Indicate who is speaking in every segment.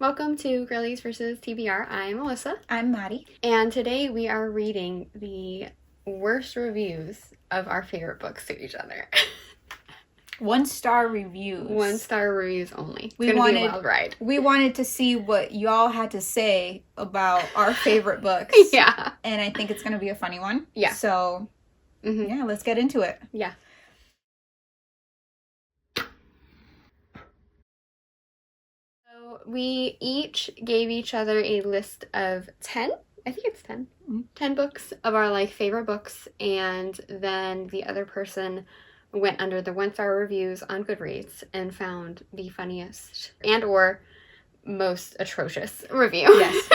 Speaker 1: Welcome to Girlies vs. TBR. I'm Alyssa.
Speaker 2: I'm Mari.
Speaker 1: And today we are reading the worst reviews of our favorite books to each other.
Speaker 2: 1-star reviews.
Speaker 1: 1-star reviews only. It's going to be a wild ride.
Speaker 2: We wanted to see what y'all had to say about our favorite books.
Speaker 1: Yeah.
Speaker 2: And I think it's going to be a funny one.
Speaker 1: Yeah.
Speaker 2: So, yeah, let's get into it.
Speaker 1: Yeah. We each gave each other a list of 10, I think it's 10, 10 books of our favorite books, and then the other person went under the 1-star reviews on Goodreads and found the funniest and or most atrocious review.
Speaker 2: Yes.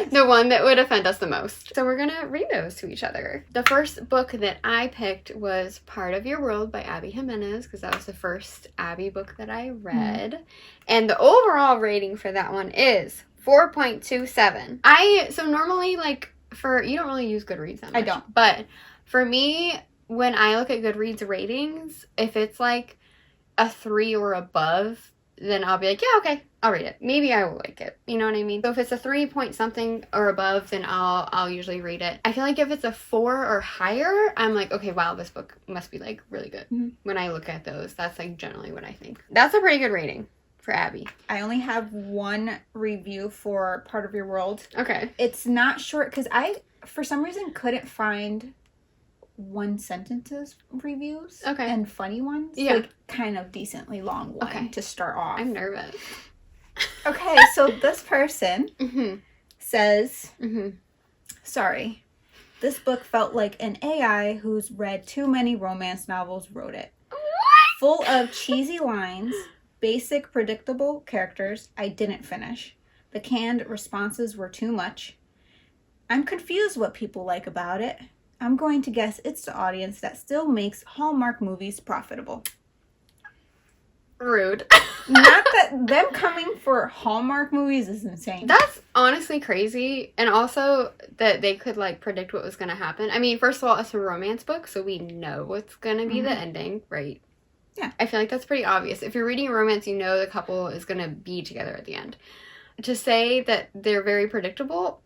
Speaker 1: The one that would offend us the most. So we're going to read those to each other. The first book that I picked was Part of Your World by Abby Jimenez, because that was the first Abby book that I read. And the overall rating for that one is 4.27. So normally, you don't really use Goodreads that much.
Speaker 2: I don't.
Speaker 1: But for me, when I look at Goodreads ratings, if it's a 3 or above, then I'll be like, yeah, okay, I'll read it. Maybe I will like it. You know what I mean? So if it's a 3 point something or above, then I'll usually read it. I feel like if it's a 4 or higher, I'm like, okay, wow, this book must be really good. When I look at those, that's generally what I think. That's a pretty good rating for Abby.
Speaker 2: I only have one review for Part of Your World.
Speaker 1: Okay.
Speaker 2: It's not short because I, for some reason, couldn't find one sentences reviews.
Speaker 1: Okay.
Speaker 2: And funny ones.
Speaker 1: Yeah.
Speaker 2: Kind of decently long one to start off.
Speaker 1: I'm nervous.
Speaker 2: Okay, so this person says, sorry, this book felt like an AI who's read too many romance novels wrote it. Full of cheesy lines, basic predictable characters I didn't finish. The canned responses were too much. I'm confused what people like about it. I'm going to guess it's the audience that still makes Hallmark movies profitable.
Speaker 1: Rude.
Speaker 2: Not that them coming for Hallmark movies is insane.
Speaker 1: That's honestly crazy. And also that they could predict what was going to happen. I mean, first of all, it's a romance book, so we know what's going to be the ending, right?
Speaker 2: Yeah.
Speaker 1: I feel like that's pretty obvious. If you're reading a romance, you know the couple is going to be together at the end. To say that they're very predictable,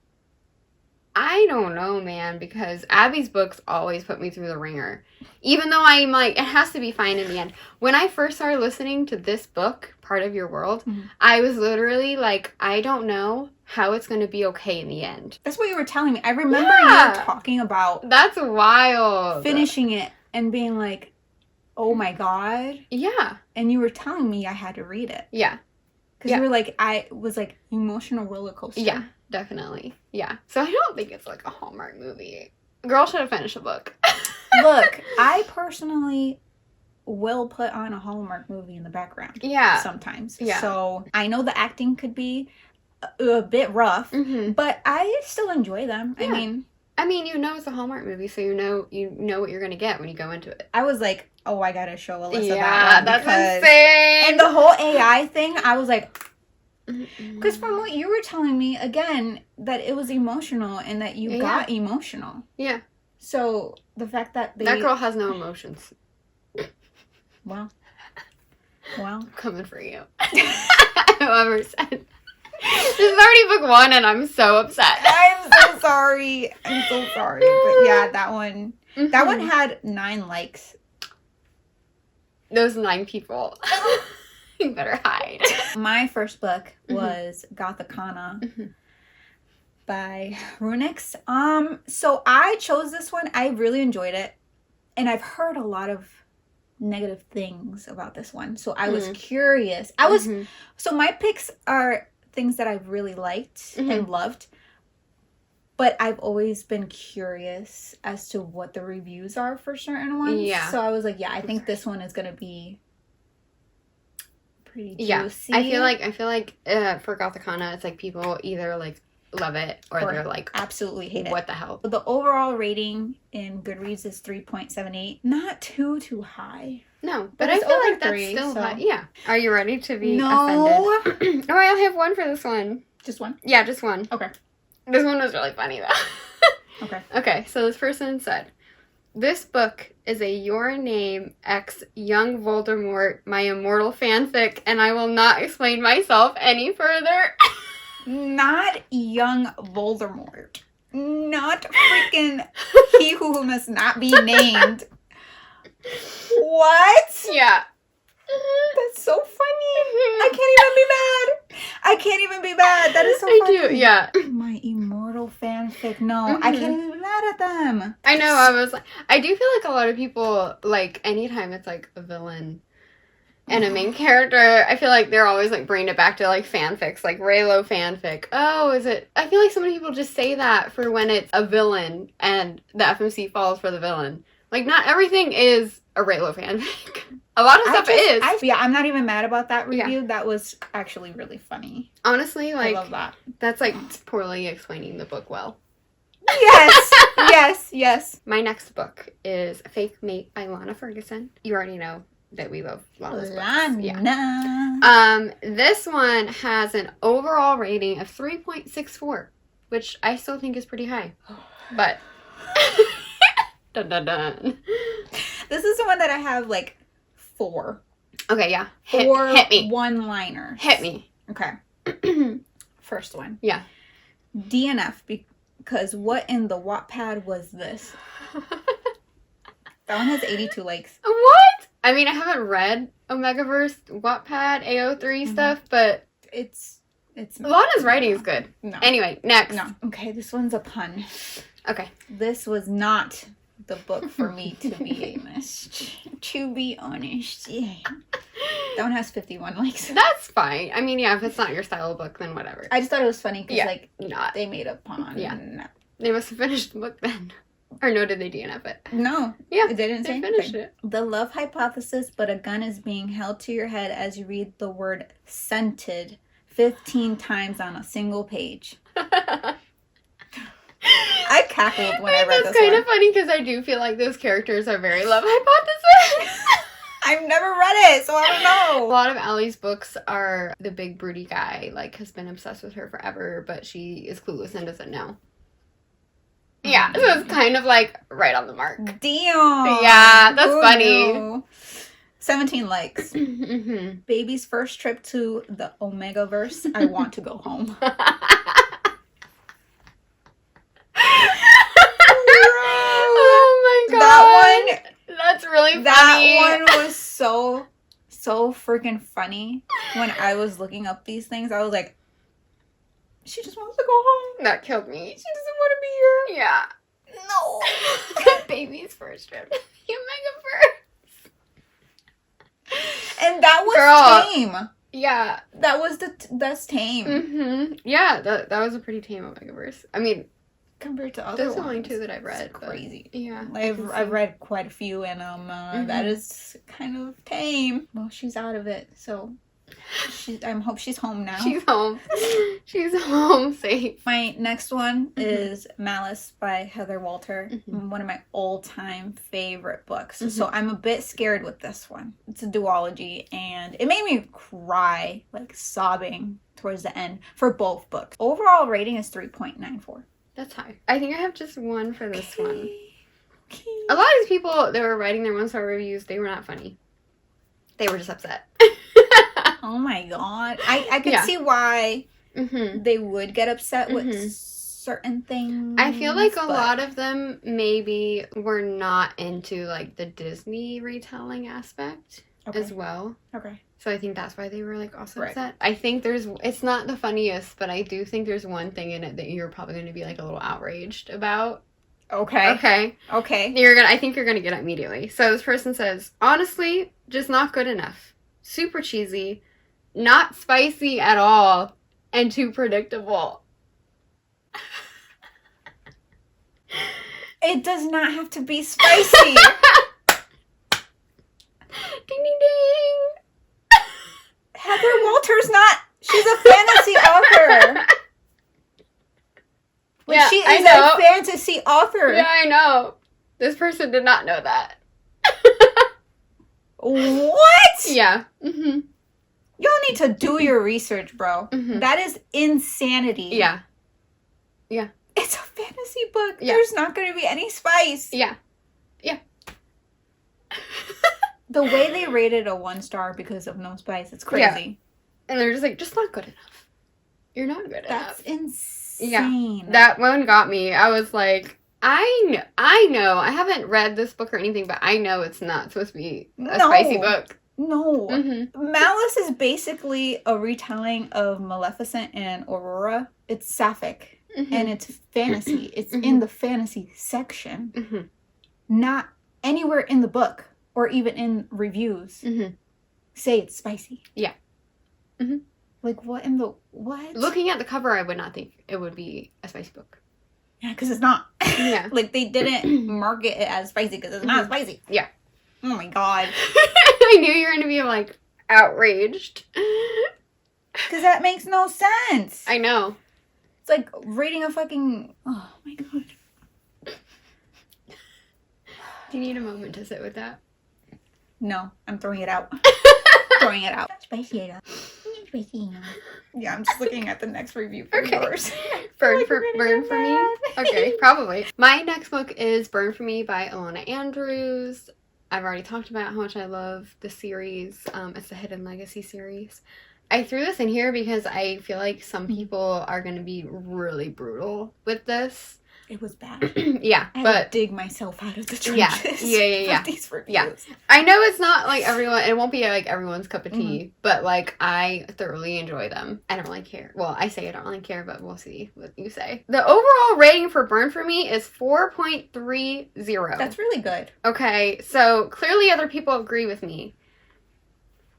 Speaker 1: I don't know, man, because Abby's books always put me through the ringer. Even though I'm it has to be fine in the end. When I first started listening to this book, Part of Your World, I was literally I don't know how it's going to be okay in the end.
Speaker 2: That's what you were telling me. I remember you talking about...
Speaker 1: That's wild.
Speaker 2: Finishing it and being like, oh my God.
Speaker 1: Yeah.
Speaker 2: And you were telling me I had to read it.
Speaker 1: Yeah.
Speaker 2: Because you were I was emotional roller coaster.
Speaker 1: Yeah. Definitely. Yeah. So I don't think it's a Hallmark movie. Girl should have finished the book.
Speaker 2: Look, I personally will put on a Hallmark movie in the background.
Speaker 1: Yeah.
Speaker 2: Sometimes.
Speaker 1: Yeah.
Speaker 2: So I know the acting could be a bit rough, but I still enjoy them.
Speaker 1: Yeah.
Speaker 2: I mean,
Speaker 1: it's a Hallmark movie, so you know what you're going to get when you go into it.
Speaker 2: I was like, oh, I got to show Alyssa that one.
Speaker 1: Yeah, that's insane.
Speaker 2: And the whole AI thing, I was like... Because from what you were telling me, again, that it was emotional and that you got emotional. Yeah. So the fact that
Speaker 1: that girl has no emotions.
Speaker 2: Well.
Speaker 1: I'm coming for you. Whoever said. This is already book 1 and I'm so upset.
Speaker 2: I'm so sorry. But yeah, that one. That one had 9 likes.
Speaker 1: Those 9 people. You better hide.
Speaker 2: My first book was Gothicana by Runix. So I chose this one. I really enjoyed it. And I've heard a lot of negative things about this one. So I was curious. So my picks are things that I've really liked and loved. But I've always been curious as to what the reviews are for certain ones. Yeah. So I was like, I think this one is going to be pretty juicy.
Speaker 1: I feel like for Gothicana, it's people either love it or they're
Speaker 2: absolutely hate it.
Speaker 1: What the hell?
Speaker 2: The overall rating in Goodreads is 3.78. Not too high.
Speaker 1: No, but I feel like that's still high. Yeah. Are you ready to be offended? Oh, I only have one for this one.
Speaker 2: Just one?
Speaker 1: Yeah, just one.
Speaker 2: Okay.
Speaker 1: This one was really funny though.
Speaker 2: Okay.
Speaker 1: Okay, so this person said, this book is a Your Name X Young Voldemort, my immortal fanfic, and I will not explain myself any further.
Speaker 2: Not young Voldemort. Not freaking he who must not be named. What?
Speaker 1: Yeah.
Speaker 2: That's so funny. I can't even be mad. That is so funny.
Speaker 1: I do, yeah.
Speaker 2: My immortal fanfic. No, I can't even be mad at them.
Speaker 1: I know, I do feel like a lot of people, like, anytime it's, like, a villain and a main character, I feel like they're always, like, bringing it back to, like, fanfics, like Raylo fanfic. Oh, is it? I feel like so many people just say that for when it's a villain and the FMC falls for the villain. Like, not everything is a Raylo fanfic. A lot of stuff is.
Speaker 2: I'm not even mad about that review. Yeah. That was actually really funny.
Speaker 1: Honestly, like,
Speaker 2: I love that.
Speaker 1: That's, like, poorly explaining the book well.
Speaker 2: Yes.
Speaker 1: My next book is Fake Mate by Lana Ferguson. You already know that we love Lana's books. Yeah. This one has an overall rating of 3.64, which I still think is pretty high. But dun dun dun.
Speaker 2: This is the one that I have like 4.
Speaker 1: Okay, yeah.
Speaker 2: Hit me. One-liners.
Speaker 1: Hit me.
Speaker 2: Okay. First one.
Speaker 1: Yeah.
Speaker 2: DNF because what in the Wattpad was this? That one has 82 likes.
Speaker 1: What? I mean, I haven't read Omegaverse, Wattpad, AO3 stuff, but
Speaker 2: it's
Speaker 1: Lana's writing is good.
Speaker 2: No.
Speaker 1: Anyway, next.
Speaker 2: No. Okay, this one's a pun.
Speaker 1: Okay.
Speaker 2: This was not the book for me, to be honest. To be honest. Yeah. That one has 51 likes.
Speaker 1: That's fine. I mean, yeah, if it's not your style of book, then whatever.
Speaker 2: I just thought it was funny because, they made a pun.
Speaker 1: Yeah.
Speaker 2: No.
Speaker 1: They must have finished the book then. Or no, did they DNF it?
Speaker 2: No.
Speaker 1: Yeah.
Speaker 2: They didn't say anything.
Speaker 1: Finished it.
Speaker 2: The love hypothesis, but a gun is being held to your head as you read the word scented 15 times on a single page. I cackled when I read this one.
Speaker 1: That's kind of funny because I do feel like those characters are very love hypothesis.
Speaker 2: I've never read it, so I don't know.
Speaker 1: A lot of Allie's books are the big broody guy, like, has been obsessed with her forever, but she is clueless and doesn't know. Yeah, so it's kind of like right on the mark.
Speaker 2: Damn.
Speaker 1: Yeah, that's funny.
Speaker 2: No. 17 likes. Baby's first trip to the Omegaverse. I want to go home.
Speaker 1: Oh my god.
Speaker 2: That one.
Speaker 1: That's really funny.
Speaker 2: That one was so freaking funny. When I was looking up these things, I was like, she just wants to go home.
Speaker 1: That killed me.
Speaker 2: She doesn't want to be here.
Speaker 1: Yeah.
Speaker 2: No.
Speaker 1: Baby's first trip. Omegaverse.
Speaker 2: And that was tame.
Speaker 1: Yeah.
Speaker 2: That's tame.
Speaker 1: Mm-hmm. Yeah, that was a pretty tame Omegaverse. I mean,
Speaker 2: compared to other
Speaker 1: there's
Speaker 2: ones.
Speaker 1: only 2 that I've read.
Speaker 2: Crazy.
Speaker 1: Yeah.
Speaker 2: I've read quite a few, and that is kind of tame. Well, she's out of it, so I hope she's home now.
Speaker 1: She's home. She's home safe.
Speaker 2: My next one is Malice by Heather Walter. One of my all-time favorite books. So I'm a bit scared with this one. It's a duology, and it made me cry, like sobbing towards the end for both books. Overall rating is 3.94.
Speaker 1: That's high. I think I have just one for this one.
Speaker 2: Okay.
Speaker 1: A lot of these people that were writing their 1-star reviews, they were not funny. They were just upset.
Speaker 2: Oh my god. I could see why they would get upset with certain things.
Speaker 1: I feel like a lot of them maybe were not into like the Disney retelling aspect as well.
Speaker 2: Okay.
Speaker 1: So I think that's why they were like also upset. I think it's not the funniest, but I do think there's one thing in it that you're probably going to be like a little outraged about.
Speaker 2: Okay.
Speaker 1: I think you're going to get it immediately. So this person says, honestly, just not good enough. Super cheesy, not spicy at all, and too predictable.
Speaker 2: It does not have to be spicy.
Speaker 1: Ding, ding, ding.
Speaker 2: Heather Walter's she's a fantasy author. She is a fantasy author.
Speaker 1: Yeah, I know. This person did not know that.
Speaker 2: What?
Speaker 1: Yeah.
Speaker 2: Y'all need to do your research, bro. That is insanity.
Speaker 1: Yeah.
Speaker 2: It's a fantasy book.
Speaker 1: Yeah.
Speaker 2: There's not going to be any spice.
Speaker 1: Yeah.
Speaker 2: The way they rated a 1 star because of no spice, it's crazy.
Speaker 1: And they're just like, just not good enough. You're not good enough.
Speaker 2: That's insane.
Speaker 1: Yeah. That one got me. I was like, I know. I haven't read this book or anything, but I know it's not supposed to be a spicy book.
Speaker 2: No. Malice is basically a retelling of Maleficent and Aurora. It's sapphic. And it's fantasy. It's in the fantasy section. Not anywhere in the book or even in reviews say it's spicy.
Speaker 1: Yeah.
Speaker 2: Like, what in the... What?
Speaker 1: Looking at the cover, I would not think it would be a spicy book.
Speaker 2: Yeah, because it's not.
Speaker 1: Yeah.
Speaker 2: Like, they didn't market it as spicy because it's not spicy.
Speaker 1: Yeah.
Speaker 2: Oh my god.
Speaker 1: I knew you were going to be, like, outraged.
Speaker 2: Because that makes no sense.
Speaker 1: I know.
Speaker 2: It's like reading a fucking... Oh my god.
Speaker 1: Do you need a moment to sit with that?
Speaker 2: No, I'm throwing it out. Throwing it out. Spicy. Yeah, I'm just looking at the next review for yours.
Speaker 1: Burn for me? Okay, probably. My next book is Burn for Me by Ilona Andrews. I've already talked about how much I love the series. It's the Hidden Legacy series. I threw this in here because I feel like some people are going to be really brutal with this.
Speaker 2: It was bad.
Speaker 1: Yeah,
Speaker 2: I had to dig myself out of the trenches.
Speaker 1: Yeah.
Speaker 2: These reviews.
Speaker 1: Yeah. I know it's not like everyone, it won't be like everyone's cup of tea, but like I thoroughly enjoy them. I don't really care. Well, I say I don't really care, but we'll see what you say. The overall rating for Burn for Me is 4.30.
Speaker 2: That's really good.
Speaker 1: Okay, so clearly other people agree with me,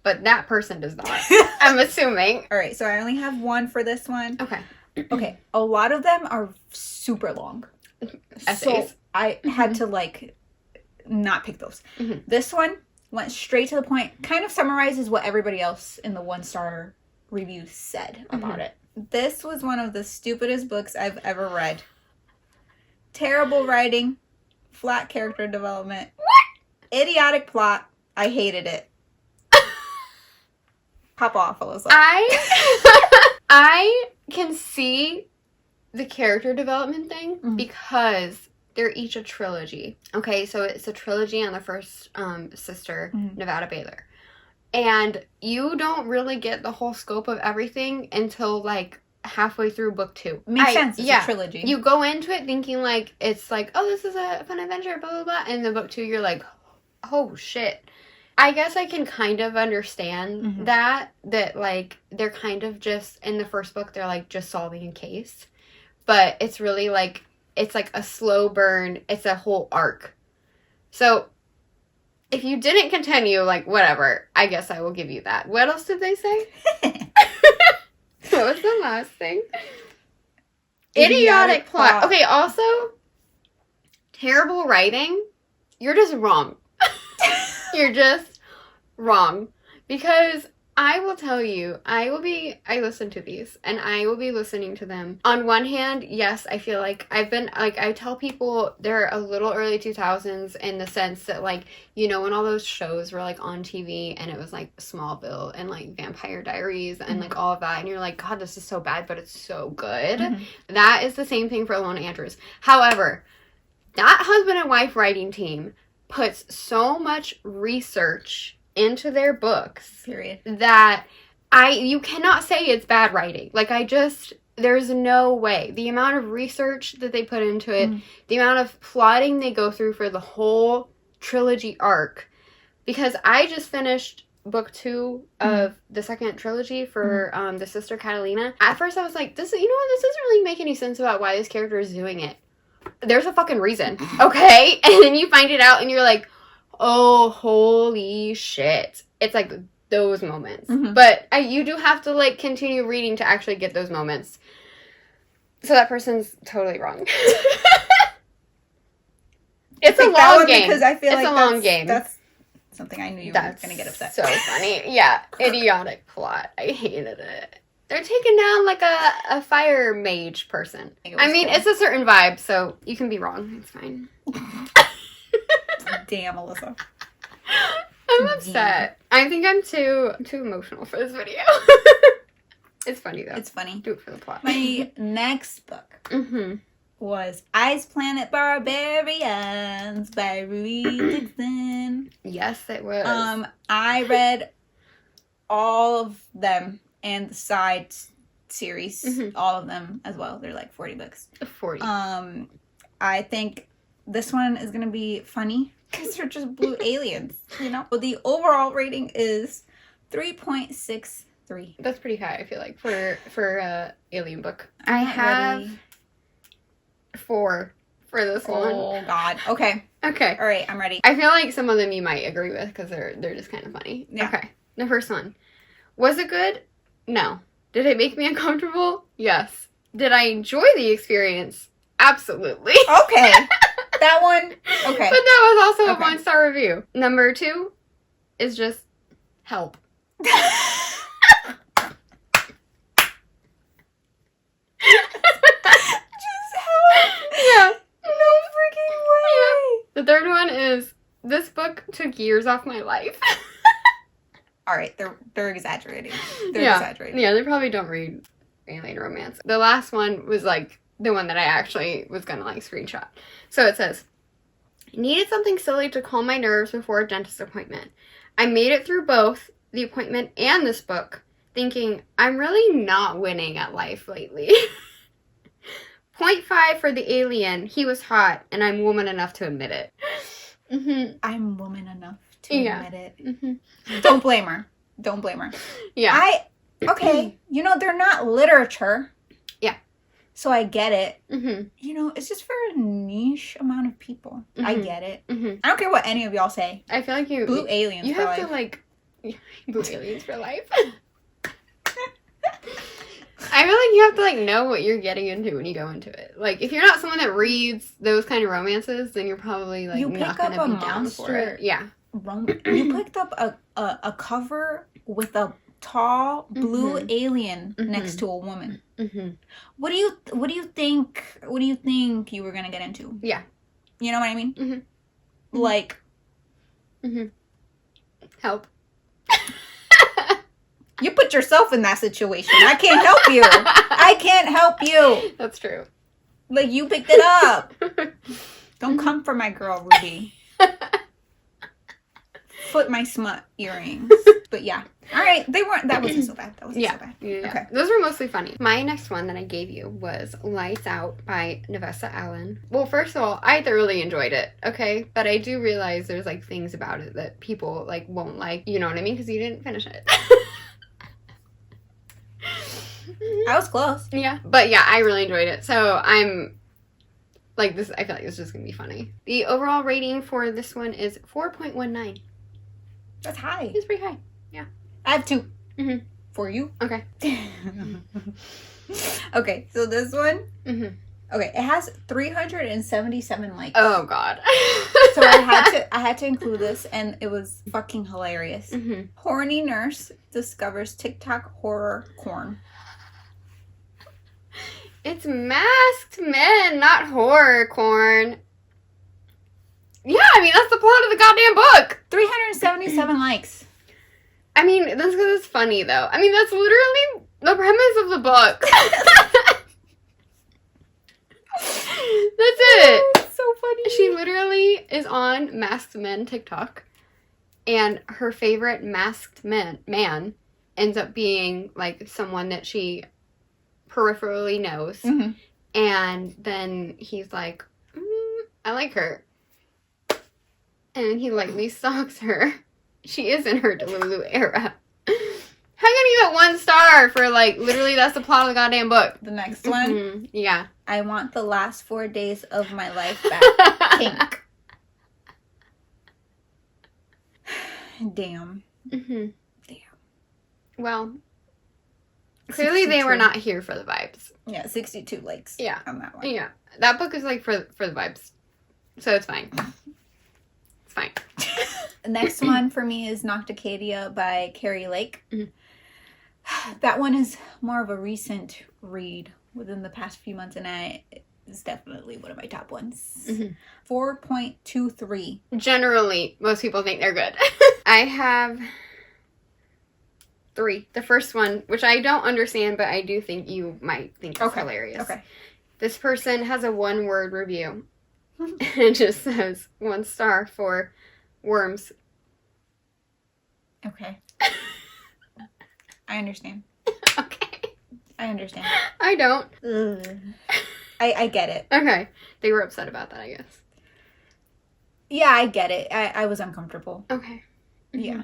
Speaker 1: but that person does not. I'm assuming.
Speaker 2: All right, so I only have one for this one.
Speaker 1: Okay.
Speaker 2: Okay, a lot of them are super long.
Speaker 1: Essays.
Speaker 2: So I had to, like, not pick those. This one went straight to the point, kind of summarizes what everybody else in the 1-star review said about it. This was one of the stupidest books I've ever read. Terrible writing, flat character development, idiotic plot. I hated it. Pop off, Alyssa.
Speaker 1: I can see the character development thing because they're each a trilogy. Okay, so it's a trilogy on the first sister, Nevada Baylor. And you don't really get the whole scope of everything until, like, halfway through book 2.
Speaker 2: Makes sense. It's a trilogy.
Speaker 1: You go into it thinking, like, it's like, oh, this is a fun adventure, blah, blah, blah. And then book 2, you're like, oh, shit. I guess I can kind of understand that, like, they're kind of just, in the first book, they're, like, just solving a case. But it's really, like, it's, like, a slow burn. It's a whole arc. So, if you didn't continue, like, whatever, I guess I will give you that. What else did they say? What was the last thing? Idiotic plot. Okay, also, terrible writing. You're just wrong. You're just wrong. Because I will tell you, I listen to these, and I will be listening to them. On one hand, yes, I feel like I tell people they're a little early 2000s in the sense that, like, you know, when all those shows were, like, on TV, and it was, like, Smallville, and, like, Vampire Diaries, and, like, all of that, and you're like, God, this is so bad, but it's so good. That is the same thing for Ilona Andrews. However, that husband and wife writing team puts so much research into their books.
Speaker 2: Period.
Speaker 1: That you cannot say it's bad writing. Like, there's no way. The amount of research that they put into it, the amount of plotting they go through for the whole trilogy arc. Because I just finished book 2 of the second trilogy for the sister Catalina. At first I was like, this doesn't really make any sense about why this character is doing it. There's a fucking reason, okay? And then you find it out and you're like, oh, holy shit. It's like those moments. But you do have to, like, continue reading to actually get those moments. So that person's totally wrong. It's a long game.
Speaker 2: Because I feel
Speaker 1: it's
Speaker 2: like
Speaker 1: a long game.
Speaker 2: That's something I knew you were going to get upset.
Speaker 1: So funny. Yeah. Idiotic plot. I hated it. They're taking down, like, a fire mage person. I mean, it's a certain vibe, so you can be wrong. It's fine.
Speaker 2: Damn, Alyssa.
Speaker 1: I'm upset. I think I'm too emotional for this video. It's funny, though.
Speaker 2: It's funny.
Speaker 1: Do it for the plot.
Speaker 2: My next book was Ice Planet Barbarians by Ruby Dixon.
Speaker 1: Yes, it was.
Speaker 2: I read all of them and the side series, all of them as well. They're like 40 books.
Speaker 1: 40.
Speaker 2: I think this one is gonna be funny because they're just blue aliens, you know. But the overall rating is 3.63.
Speaker 1: That's pretty high, I feel like, for a alien book.
Speaker 2: I'm
Speaker 1: I
Speaker 2: not
Speaker 1: have
Speaker 2: ready.
Speaker 1: 4 for this one.
Speaker 2: Oh God. Okay.
Speaker 1: Okay.
Speaker 2: All right. I'm ready.
Speaker 1: I feel like some of them you might agree with because they're just kind of funny.
Speaker 2: Yeah.
Speaker 1: Okay. The first one. Was it good? No. Did it make me uncomfortable? Yes. Did I enjoy the experience? Absolutely.
Speaker 2: Okay. That one. Okay.
Speaker 1: But that was also
Speaker 2: Okay.
Speaker 1: a 1-star review. Number 2 is just help. Yeah.
Speaker 2: No freaking way.
Speaker 1: The third one is this book took years off my life.
Speaker 2: All right. They're exaggerating. They're
Speaker 1: Yeah.
Speaker 2: exaggerating.
Speaker 1: Yeah, they probably don't read alien romance. The last one was like the one that I actually was gonna like screenshot. So it says, needed something silly to calm my nerves before a dentist appointment. I made it through both the appointment and this book, thinking I'm really not winning at life lately. 0.5 for the alien. He was hot, and I'm woman enough to admit it. Mm-hmm.
Speaker 2: I'm woman enough to
Speaker 1: Yeah.
Speaker 2: admit it.
Speaker 1: Mm-hmm.
Speaker 2: Don't blame her. Don't blame her.
Speaker 1: Yeah.
Speaker 2: Okay. You know, they're not literature.
Speaker 1: Yeah.
Speaker 2: So I get it.
Speaker 1: Mm-hmm.
Speaker 2: You know, it's just for a niche amount of people. I
Speaker 1: Mhm.
Speaker 2: get it.
Speaker 1: Mm-hmm.
Speaker 2: I don't care what any of y'all say.
Speaker 1: I feel like
Speaker 2: Blue aliens
Speaker 1: you
Speaker 2: for
Speaker 1: have
Speaker 2: life.
Speaker 1: to like blue aliens for life. I feel like you have to like know what you're getting into when you go into it. Like if you're not someone that reads those kind of romances, then you're probably like
Speaker 2: You
Speaker 1: not
Speaker 2: pick up
Speaker 1: gonna
Speaker 2: a
Speaker 1: be down for
Speaker 2: monster.
Speaker 1: it. Yeah.
Speaker 2: You picked up a cover with a tall blue alien next to a woman.
Speaker 1: Mm-hmm.
Speaker 2: What do you think you were gonna get into?
Speaker 1: Yeah.
Speaker 2: You know what I mean?
Speaker 1: Mhm.
Speaker 2: Like,
Speaker 1: Help.
Speaker 2: you put yourself in that situation. I can't help you. I can't help you.
Speaker 1: That's true.
Speaker 2: Like, you picked it up. Don't come for my girl, Ruby. Foot my smut earrings. But yeah. All right. That wasn't so bad. That wasn't so bad.
Speaker 1: Yeah.
Speaker 2: Okay.
Speaker 1: Those were mostly funny. My next one that I gave you was Lights Out by Nevessa Allen. Well, first of all, I thoroughly enjoyed it, okay? But I do realize there's, like, things about it that people, like, won't like. You know what I mean? Because you didn't finish it.
Speaker 2: I was close.
Speaker 1: Yeah. But, yeah, I really enjoyed it. So, I'm... Like, this, I feel like this is just going to be funny. The overall rating for this one is 4.19.
Speaker 2: That's high.
Speaker 1: It's pretty high.
Speaker 2: I have 2.
Speaker 1: Mhm.
Speaker 2: For you.
Speaker 1: Okay.
Speaker 2: Okay, so this one.
Speaker 1: Mm-hmm.
Speaker 2: Okay, it has 377 likes.
Speaker 1: Oh, God.
Speaker 2: So I had to include this, and it was fucking hilarious.
Speaker 1: Mm-hmm.
Speaker 2: Horny nurse discovers TikTok horror corn.
Speaker 1: It's masked men, not horror corn. Yeah, I mean, that's the plot of the goddamn book.
Speaker 2: 377 likes.
Speaker 1: I mean, that's because it's funny, though. I mean, that's literally the premise of the book. That's it.
Speaker 2: It's so funny.
Speaker 1: She literally is on Masked Men TikTok, and her favorite masked man ends up being, like, someone that she peripherally knows.
Speaker 2: Mm-hmm.
Speaker 1: And then he's like, I like her. And he lightly stalks her. She is in her Delulu era. How can you get 1 star for, like, literally that's the plot of the goddamn book?
Speaker 2: The next one.
Speaker 1: Mm-hmm. Yeah.
Speaker 2: I want the last 4 days of my life back. Pink. Damn.
Speaker 1: Mm-hmm.
Speaker 2: Damn.
Speaker 1: Well, clearly they were
Speaker 2: 62.
Speaker 1: not here for the vibes.
Speaker 2: Yeah, 62 likes.
Speaker 1: Yeah.
Speaker 2: On that one.
Speaker 1: Yeah. That book is, like, for the vibes. So it's fine. It's fine.
Speaker 2: The next one for me is Nocticadia by Carrie Lake.
Speaker 1: Mm-hmm.
Speaker 2: That one is more of a recent read within the past few months, and it's definitely one of my top ones.
Speaker 1: Mm-hmm.
Speaker 2: 4.23.
Speaker 1: Generally, most people think they're good. I have 3. The first one, which I don't understand, but I do think you might think is hilarious.
Speaker 2: Okay.
Speaker 1: This person has a 1-word review. It just says 1 star for worms.
Speaker 2: Okay. I understand.
Speaker 1: Okay.
Speaker 2: I understand.
Speaker 1: I don't.
Speaker 2: Ugh. I get it.
Speaker 1: Okay. They were upset about that, I guess.
Speaker 2: Yeah, I get it. I was uncomfortable.
Speaker 1: Okay. Mm-hmm.
Speaker 2: Yeah.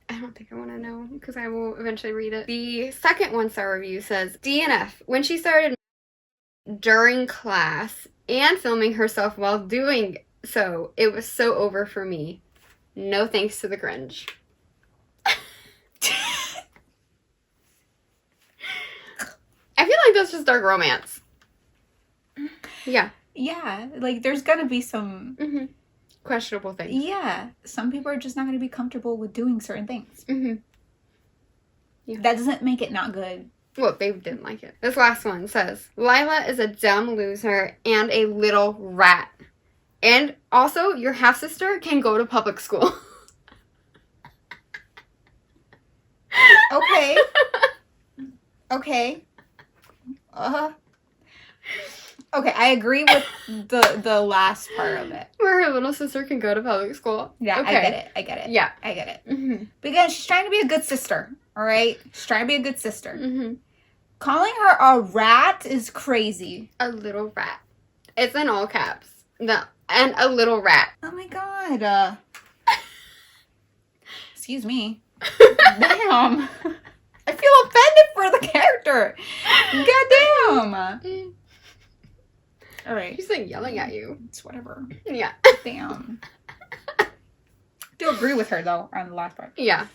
Speaker 1: I don't think I want to know because I will eventually read it. The second 1-star review says, DNF. When she started during class and filming herself while doing so, it was so over for me. No thanks to the cringe. I feel like that's just dark romance. Yeah.
Speaker 2: Yeah, like there's gonna be some
Speaker 1: questionable things.
Speaker 2: Yeah, some people are just not gonna be comfortable with doing certain things.
Speaker 1: Yeah.
Speaker 2: That doesn't make it not good.
Speaker 1: Well, they didn't like it. This last one says, Lila is a dumb loser and a little rat. And also, your half-sister can go to public school.
Speaker 2: Okay. Okay. Okay, I agree with the last part of it.
Speaker 1: Where her little sister can go to public school.
Speaker 2: Yeah,
Speaker 1: okay.
Speaker 2: I get it.
Speaker 1: Yeah.
Speaker 2: I get it. Because she's trying to be a good sister, all right? She's trying to be a good sister. Calling her a rat is crazy.
Speaker 1: A little rat. It's in all caps. No, and a little rat.
Speaker 2: Oh my god. Excuse me. Damn. I feel offended for the character. Goddamn. All right.
Speaker 1: She's like yelling at you.
Speaker 2: It's whatever.
Speaker 1: Yeah.
Speaker 2: Damn. Do agree with her though on the last part.
Speaker 1: Yeah.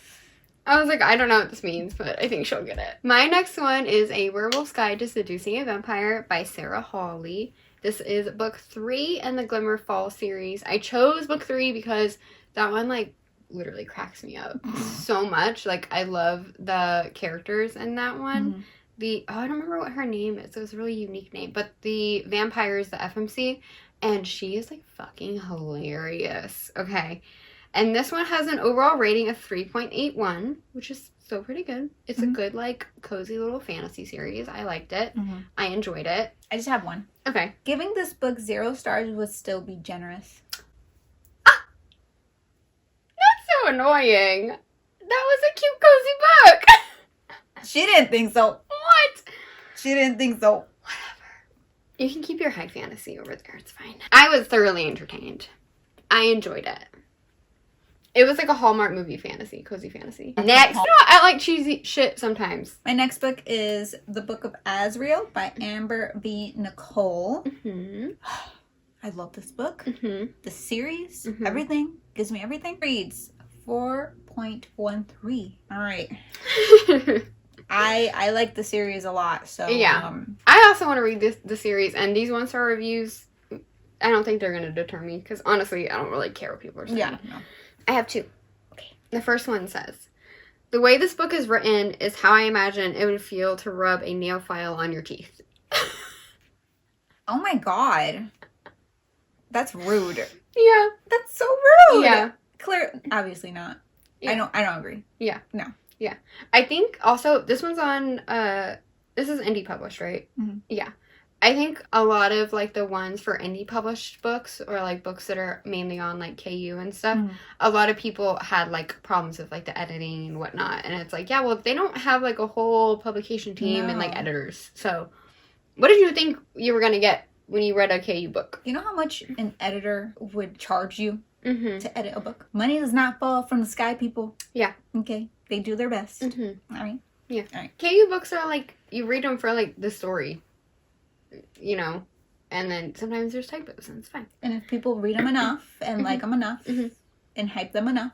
Speaker 1: I was like, I don't know what this means, but I think she'll get it. My next one is A Werewolf's Guide to Seducing a Vampire by Sarah Hawley. This is book 3 in the Glimmer Fall series. I chose book 3 because that one, like, literally cracks me up so much. Like, I love the characters in that one. I don't remember what her name is. It was a really unique name. But the vampire is the FMC, and she is, like, fucking hilarious. Okay. And this one has an overall rating of 3.81, which is still pretty good. It's a good, like, cozy little fantasy series. I liked it. I enjoyed it.
Speaker 2: I just have one.
Speaker 1: Okay.
Speaker 2: Giving this book 0 stars would still be generous.
Speaker 1: Ah! That's so annoying. That was a cute, cozy book.
Speaker 2: She didn't think so.
Speaker 1: What?
Speaker 2: She didn't think so.
Speaker 1: Whatever. You can keep your high fantasy over there. It's fine. I was thoroughly entertained. I enjoyed it. It was like a Hallmark movie fantasy, cozy fantasy. Next, I like cheesy shit sometimes.
Speaker 2: My next book is The Book of Azrael by Amber B. Nicole. I love this book. The series, everything, gives me everything. Reads 4.13. All right. I like the series a lot, so
Speaker 1: yeah. I also want to read the series, and these 1-star reviews, I don't think they're going to deter me, because honestly, I don't really care what people are saying.
Speaker 2: Yeah, no.
Speaker 1: I have 2. Okay. The first one says, the way this book is written is how I imagine it would feel to rub a nail file on your teeth.
Speaker 2: Oh my god. That's rude.
Speaker 1: Yeah.
Speaker 2: That's so rude.
Speaker 1: Yeah.
Speaker 2: Clear. Obviously not.
Speaker 1: Yeah.
Speaker 2: I don't agree.
Speaker 1: Yeah.
Speaker 2: No.
Speaker 1: Yeah. I think also this one's on this is indie published, right? Yeah. I think a lot of like the ones for indie published books or like books that are mainly on like KU and stuff, a lot of people had like problems with like the editing and whatnot. And it's like, yeah, well, they don't have like a whole publication team and like editors. So what did you think you were going to get when you read a KU book?
Speaker 2: You know how much an editor would charge you to edit a book? Money does not fall from the sky, people.
Speaker 1: Yeah.
Speaker 2: Okay. They do their best. All right.
Speaker 1: Yeah.
Speaker 2: All right.
Speaker 1: KU books are like, you read them for like the story. You know, and then sometimes there's typos, and it's fine.
Speaker 2: And if people read them enough and like them enough and hype them enough,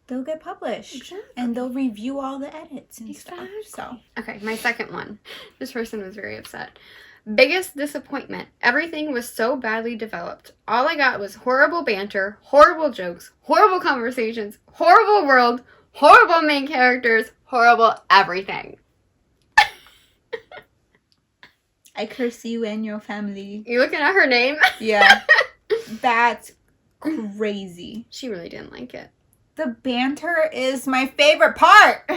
Speaker 2: they'll get published.
Speaker 1: Exactly.
Speaker 2: And they'll review all the edits and stuff. So,
Speaker 1: okay, my second one. This person was very upset. Biggest disappointment. Everything was so badly developed. All I got was horrible banter, horrible jokes, horrible conversations, horrible world, horrible main characters, horrible everything.
Speaker 2: I curse you and your family.
Speaker 1: You looking at her name?
Speaker 2: Yeah. That's crazy.
Speaker 1: She really didn't like it.
Speaker 2: The banter is my favorite part.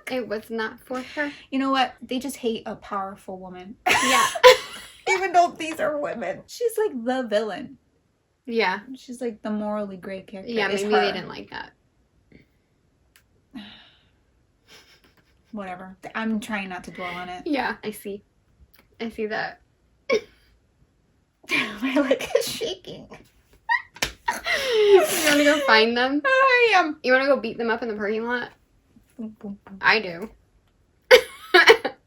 Speaker 1: It was not for her.
Speaker 2: You know what? They just hate a powerful woman.
Speaker 1: Yeah.
Speaker 2: Even though these are women. She's like the villain.
Speaker 1: Yeah.
Speaker 2: She's like the morally gray character.
Speaker 1: Yeah, maybe they didn't like that.
Speaker 2: Whatever. I'm trying not to dwell on it.
Speaker 1: Yeah, I see that.
Speaker 2: My leg is shaking.
Speaker 1: You want to go find them?
Speaker 2: I am.
Speaker 1: You want to go beat them up in the parking lot?
Speaker 2: Boom, boom, boom.
Speaker 1: I do.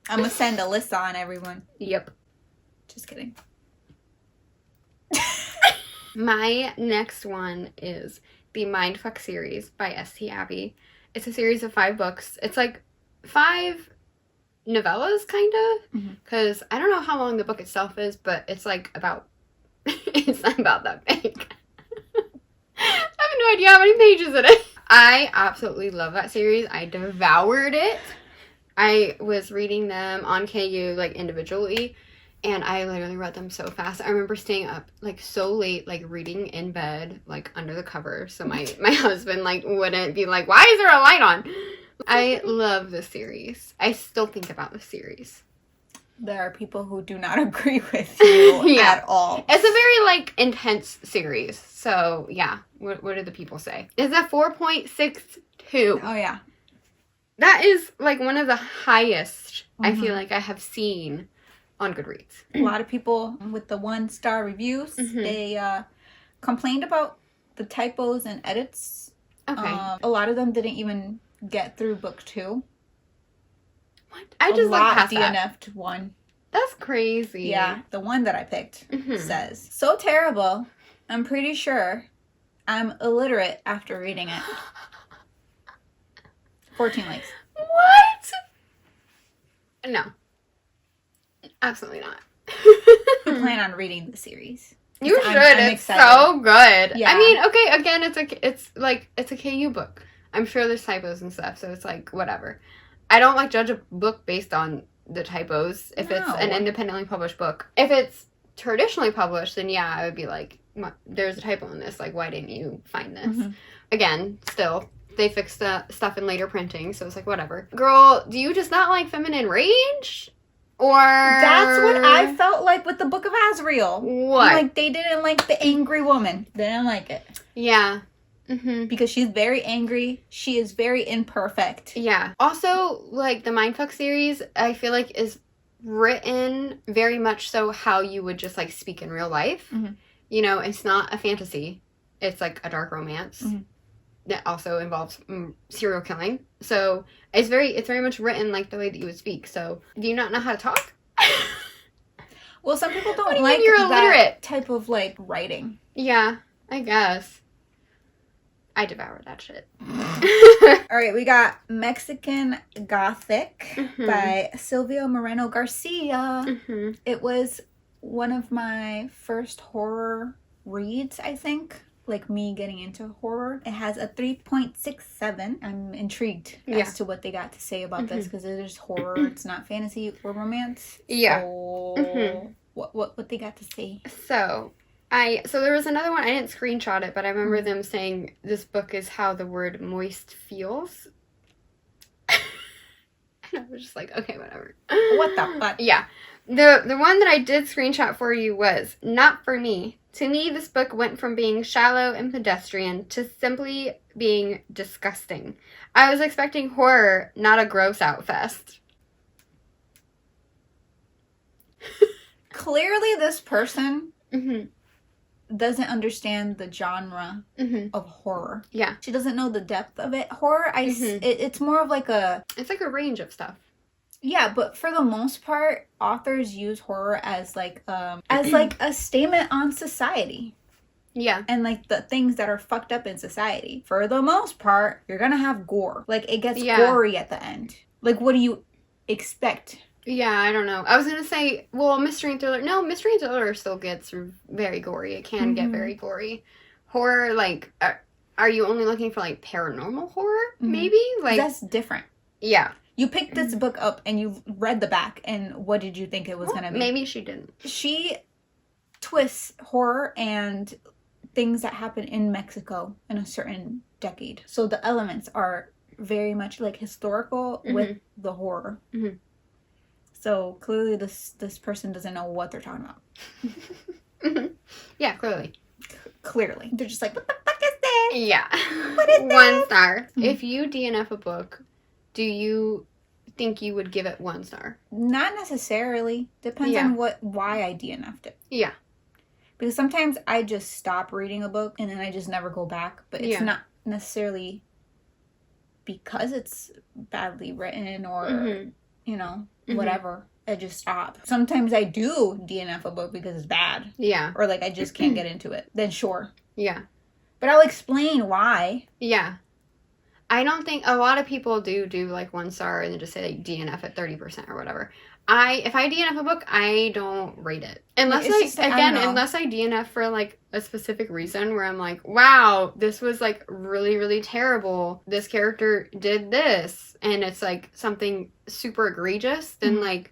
Speaker 2: I'm gonna send Alyssa on everyone.
Speaker 1: Yep.
Speaker 2: Just kidding.
Speaker 1: My next one is the Mindfuck series by S.T. Abbey. It's a series of 5 books. It's like 5 novellas, kind of. Because I don't know how long the book itself is, but it's like about... it's not about that big. I have no idea how many pages it is. I absolutely love that series. I devoured it. I was reading them on KU, like, individually, and I literally read them so fast. I remember staying up, like, so late, like, reading in bed, like, under the covers, so my husband, like, wouldn't be like, why is there a light on? I love this series. I still think about this series.
Speaker 2: There are people who do not agree with you at all.
Speaker 1: It's a very, like, intense series, so, yeah. What do the people say? It's a 4.62.
Speaker 2: Oh, yeah.
Speaker 1: That is, like, one of the highest I feel like I have seen on Goodreads.
Speaker 2: A lot of people with the 1-star reviews, they complained about the typos and edits.
Speaker 1: Okay.
Speaker 2: A lot of them didn't even get through book 2.
Speaker 1: What? I just, like, passed that.
Speaker 2: DNF'd one.
Speaker 1: That's crazy.
Speaker 2: Yeah, the one that I picked says, so terrible, I'm pretty sure I'm illiterate after reading it. 14 likes.
Speaker 1: What? No. Absolutely not.
Speaker 2: I plan on reading the series.
Speaker 1: You should.
Speaker 2: I'm
Speaker 1: it's so good.
Speaker 2: Yeah.
Speaker 1: I mean, okay, again, it's a KU book. I'm sure there's typos and stuff, so it's like, whatever. I don't, like, judge a book based on the typos if it's an independently published book. If it's traditionally published, then yeah, I would be like, there's a typo in this. Like, why didn't you find this? Again, still, they fixed the stuff in later printing, so it's like, whatever. Girl, do you just not like feminine rage? Or...
Speaker 2: That's what I felt like with the Book of Azrael.
Speaker 1: What?
Speaker 2: Like, they didn't like the angry woman. They didn't like it.
Speaker 1: Yeah.
Speaker 2: Because she's very angry. She is very imperfect.
Speaker 1: Yeah. Also, like, the Mindfuck series, I feel like is written very much so how you would just, like, speak in real life. You know, it's not a fantasy. It's, like, a dark romance. That also involves serial killing. So it's very much written like the way that you would speak. So do you not know how to talk?
Speaker 2: Well, some people don't
Speaker 1: What do you
Speaker 2: like
Speaker 1: mean you're
Speaker 2: that
Speaker 1: illiterate?
Speaker 2: type of, like, writing.
Speaker 1: Yeah, I guess. I devoured that shit.
Speaker 2: All right, we got Mexican Gothic by Silvia Moreno Garcia. It was one of my first horror reads, I think. Like, me getting into horror. It has a 3.67. I'm intrigued as to what they got to say about this, because it is horror. It's not fantasy or romance.
Speaker 1: Yeah.
Speaker 2: So, what they got to say?
Speaker 1: So there was another one. I didn't screenshot it, but I remember them saying this book is how the word moist feels. And I was just like, okay, whatever.
Speaker 2: What the fuck?
Speaker 1: Yeah. The one that I did screenshot for you was Not For Me. To me, this book went from being shallow and pedestrian to simply being disgusting. I was expecting horror, not a gross out fest.
Speaker 2: Clearly, this person doesn't understand the genre of horror.
Speaker 1: Yeah.
Speaker 2: She doesn't know the depth of it. Horror, it's more of like a...
Speaker 1: It's like a range of stuff.
Speaker 2: Yeah, but for the most part, authors use horror as like a statement on society.
Speaker 1: Yeah.
Speaker 2: And like the things that are fucked up in society. For the most part, you're gonna have gore. Like, it gets gory at the end. Like, what do you expect?
Speaker 1: Yeah, I don't know. I was gonna say, well, mystery and thriller. No, mystery and thriller still gets very gory. It can get very gory. Horror, like, are you only looking for like paranormal horror? Maybe, like,
Speaker 2: that's different.
Speaker 1: Yeah.
Speaker 2: You picked this book up and you read the back, and what did you think it was gonna be?
Speaker 1: Maybe she didn't. She
Speaker 2: twists horror and things that happen in Mexico in a certain decade. So the elements are very much like historical with the horror. So clearly this person doesn't know what they're talking about.
Speaker 1: Yeah, clearly.
Speaker 2: Clearly. They're just like, what the fuck is this?
Speaker 1: Yeah.
Speaker 2: What is this?
Speaker 1: 1 star. If you DNF a book, do you think you would give it 1 star?
Speaker 2: Not necessarily. Depends on why I DNF'd it.
Speaker 1: Yeah.
Speaker 2: Because sometimes I just stop reading a book and then I just never go back. But it's not necessarily because it's badly written or, you know, whatever. I just stop. Sometimes I do DNF a book because it's bad.
Speaker 1: Yeah.
Speaker 2: Or like I just can't get into it. Then sure.
Speaker 1: Yeah.
Speaker 2: But I'll explain why.
Speaker 1: Yeah. I don't think a lot of people do like 1 star and then just say like DNF at 30% or whatever. If I DNF a book, I don't rate it. Unless unless I DNF for like a specific reason where I'm like, wow, this was like really, really terrible. This character did this and it's like something super egregious, then like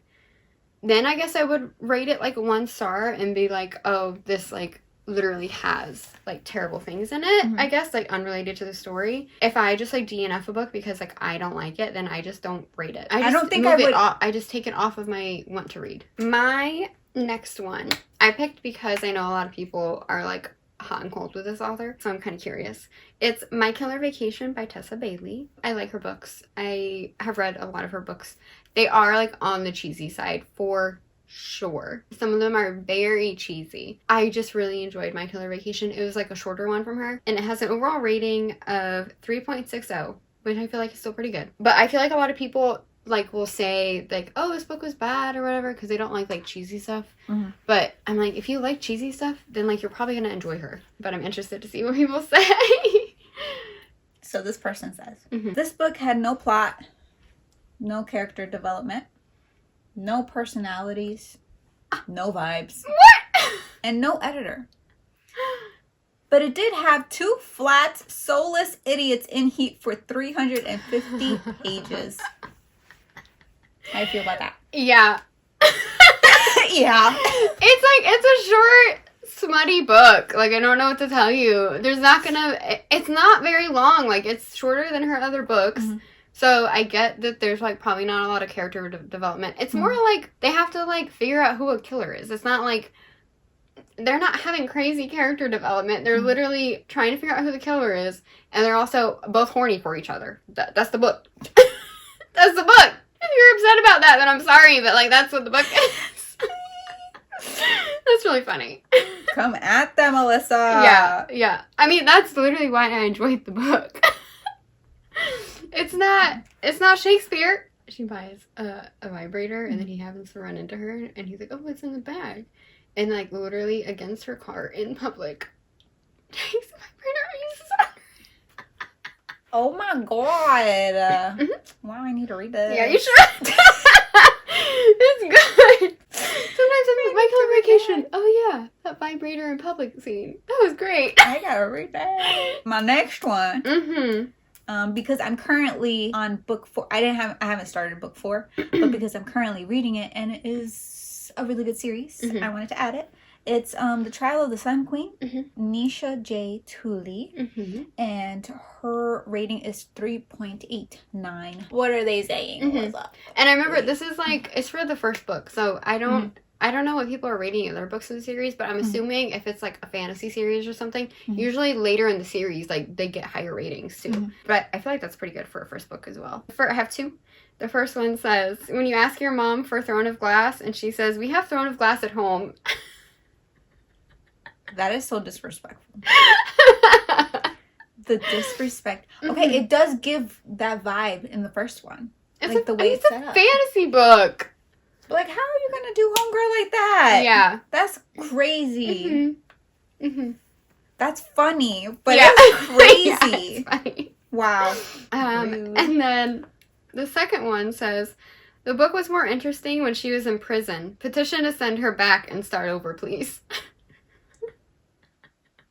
Speaker 1: then I guess I would rate it like 1 star and be like, oh, this like literally has like terrible things in it, I guess, like unrelated to the story. If I just like DNF a book because like I don't like it, then I just don't rate it. I don't think I would. I just take it off of my want to read. My next one I picked because I know a lot of people are like hot and cold with this author, so I'm kind of curious. It's My Killer Vacation by Tessa Bailey. I like her books. I have read a lot of her books. They are like on the cheesy side for sure. Some of them are very cheesy. I just really enjoyed My Killer Vacation. It was like a shorter one from her, and it has an overall rating of 3.60, which I feel like is still pretty good. But I feel like a lot of people like will say like, oh, this book was bad or whatever because they don't like cheesy stuff. But I'm like, if you like cheesy stuff, then like you're probably gonna enjoy her. But I'm interested to see what people say.
Speaker 2: So this person says, this book had no plot, no character development, no personalities, no vibes.
Speaker 1: What?
Speaker 2: And no editor. But it did have 2 flat, soulless idiots in heat for 350 pages. How do you feel about that?
Speaker 1: Yeah.
Speaker 2: Yeah.
Speaker 1: It's a short, smutty book. Like, I don't know what to tell you. It's not very long. Like, it's shorter than her other books. So I get that there's like probably not a lot of character development. It's more like they have to like figure out who a killer is. It's not like they're not having crazy character development. They're literally trying to figure out who the killer is, and they're also both horny for each other. That's the book. That's the book. If you're upset about that, then I'm sorry, but like that's what the book is. That's really funny.
Speaker 2: Come at them, Alyssa.
Speaker 1: Yeah. I mean, that's literally why I enjoyed the book. It's not Shakespeare. She buys a vibrator and then he happens to run into her and he's like, oh, it's in the bag. And like literally against her car in public takes the vibrator and uses it on her.
Speaker 2: Oh my god. Wow, I need to read this.
Speaker 1: Yeah, you should. It's good. Sometimes I'm My Killer Vacation. Oh yeah, that vibrator in public scene. That was great.
Speaker 2: I gotta read that. My next one. Because I'm currently on book 4. I haven't started book 4, but because I'm currently reading it and it is a really good series, I wanted to add it. It's The Trial of the Sun Queen, Nisha J. Tooley, and her rating is 3.89. What are they saying? What's up?
Speaker 1: And I remember this is like, it's for the first book, so I don't know what people are rating other books in the series, but I'm assuming if it's like a fantasy series or something, usually later in the series, like they get higher ratings too. But I feel like that's pretty good for a first book as well. I have 2. The first one says, when you ask your mom for a throne of glass, and she says, we have throne of glass at home.
Speaker 2: That is so disrespectful. The disrespect. Okay, it does give that vibe in the first one.
Speaker 1: It's a fantasy book.
Speaker 2: Like, how are you gonna do Homegirl like that? Yeah. That's crazy. That's funny, but it's crazy. Yeah, it's funny. Wow.
Speaker 1: And then the second one says, the book was more interesting when she was in prison. Petition to send her back and start over, please.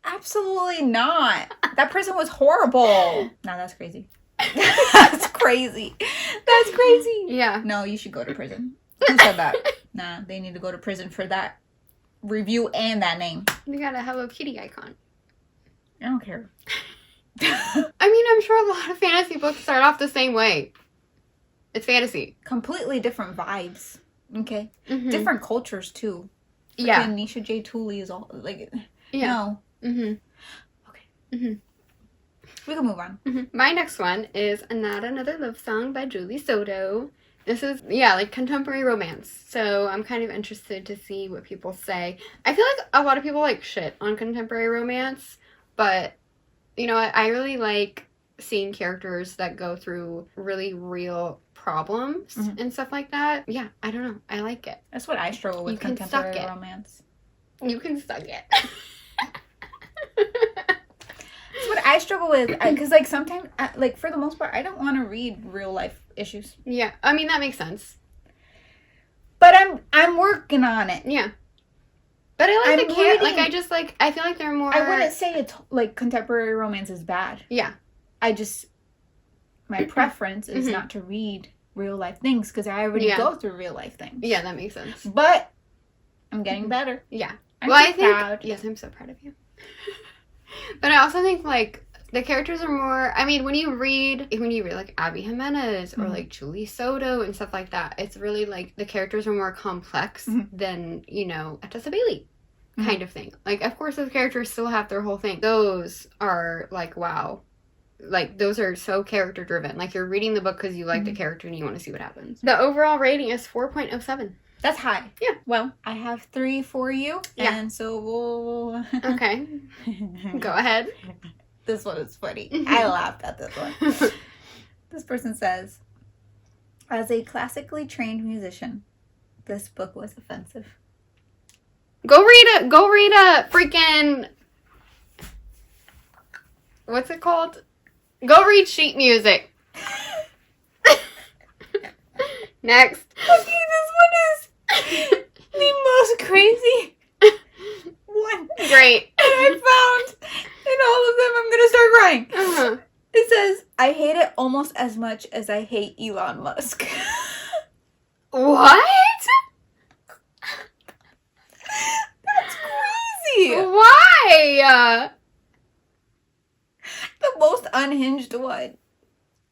Speaker 2: Absolutely not. That prison was horrible. No, that's crazy. That's crazy. That's crazy.
Speaker 1: Yeah.
Speaker 2: No, you should go to prison. Who said that? Nah, they need to go to prison for that review and that name.
Speaker 1: We got a Hello Kitty icon.
Speaker 2: I don't care.
Speaker 1: I mean, I'm sure a lot of fantasy books start off the same way. It's fantasy.
Speaker 2: Completely different vibes. Okay?
Speaker 1: Mm-hmm.
Speaker 2: Different cultures, too.
Speaker 1: Yeah.
Speaker 2: Nisha J. Tooley is all, like,
Speaker 1: Yeah.
Speaker 2: no.
Speaker 1: Mm-hmm.
Speaker 2: Okay.
Speaker 1: Mm-hmm.
Speaker 2: We can move on.
Speaker 1: Mm-hmm. My next one is Not Another Love Song by Julie Soto. This is, like contemporary romance. So I'm kind of interested to see what people say. I feel like a lot of people like shit on contemporary romance, but, you know, I really like seeing characters that go through really real problems and stuff like that. Yeah, I don't know. I like it.
Speaker 2: That's what I struggle with, contemporary romance.
Speaker 1: You can suck it.
Speaker 2: That's what I struggle with. Because, like, sometimes, like, for the most part, I don't want to read real life issues.
Speaker 1: Yeah, I mean, that makes sense.
Speaker 2: But I'm working on it.
Speaker 1: Yeah. But I like the character. Like, I just, like, I feel like they're more...
Speaker 2: I wouldn't say it's, like, contemporary romance is bad.
Speaker 1: Yeah.
Speaker 2: My preference is not to read real life things because I already go through real life things.
Speaker 1: Yeah, that makes sense.
Speaker 2: But I'm getting better.
Speaker 1: Yeah.
Speaker 2: I'm proud.
Speaker 1: Yes, I'm so proud of you. But I also think, like, the characters are more... I mean, when you read, like, Abby Jimenez or, like, Julie Soto and stuff like that, it's really, like, the characters are more complex than, you know, a Tessa Bailey kind of thing. Like, of course, those characters still have their whole thing. Those are, like, wow. Like, those are so character-driven. Like, you're reading the book because you like the character and you want to see what happens. The overall rating is 4.07.
Speaker 2: That's high.
Speaker 1: Yeah.
Speaker 2: Well, I have 3 for you.
Speaker 1: Yeah.
Speaker 2: And so we'll...
Speaker 1: Okay. Go ahead.
Speaker 2: This one is funny. I laughed at this one. This person says, as a classically trained musician, this book was offensive.
Speaker 1: Go read a freaking... What's it called? Go read sheet music. Next.
Speaker 2: Okay, this one is the most crazy one.
Speaker 1: Great.
Speaker 2: That I found in all of them. I'm going to start crying.
Speaker 1: Uh-huh.
Speaker 2: It says, I hate it almost as much as I hate Elon Musk.
Speaker 1: What?
Speaker 2: That's crazy.
Speaker 1: Why?
Speaker 2: The most unhinged one.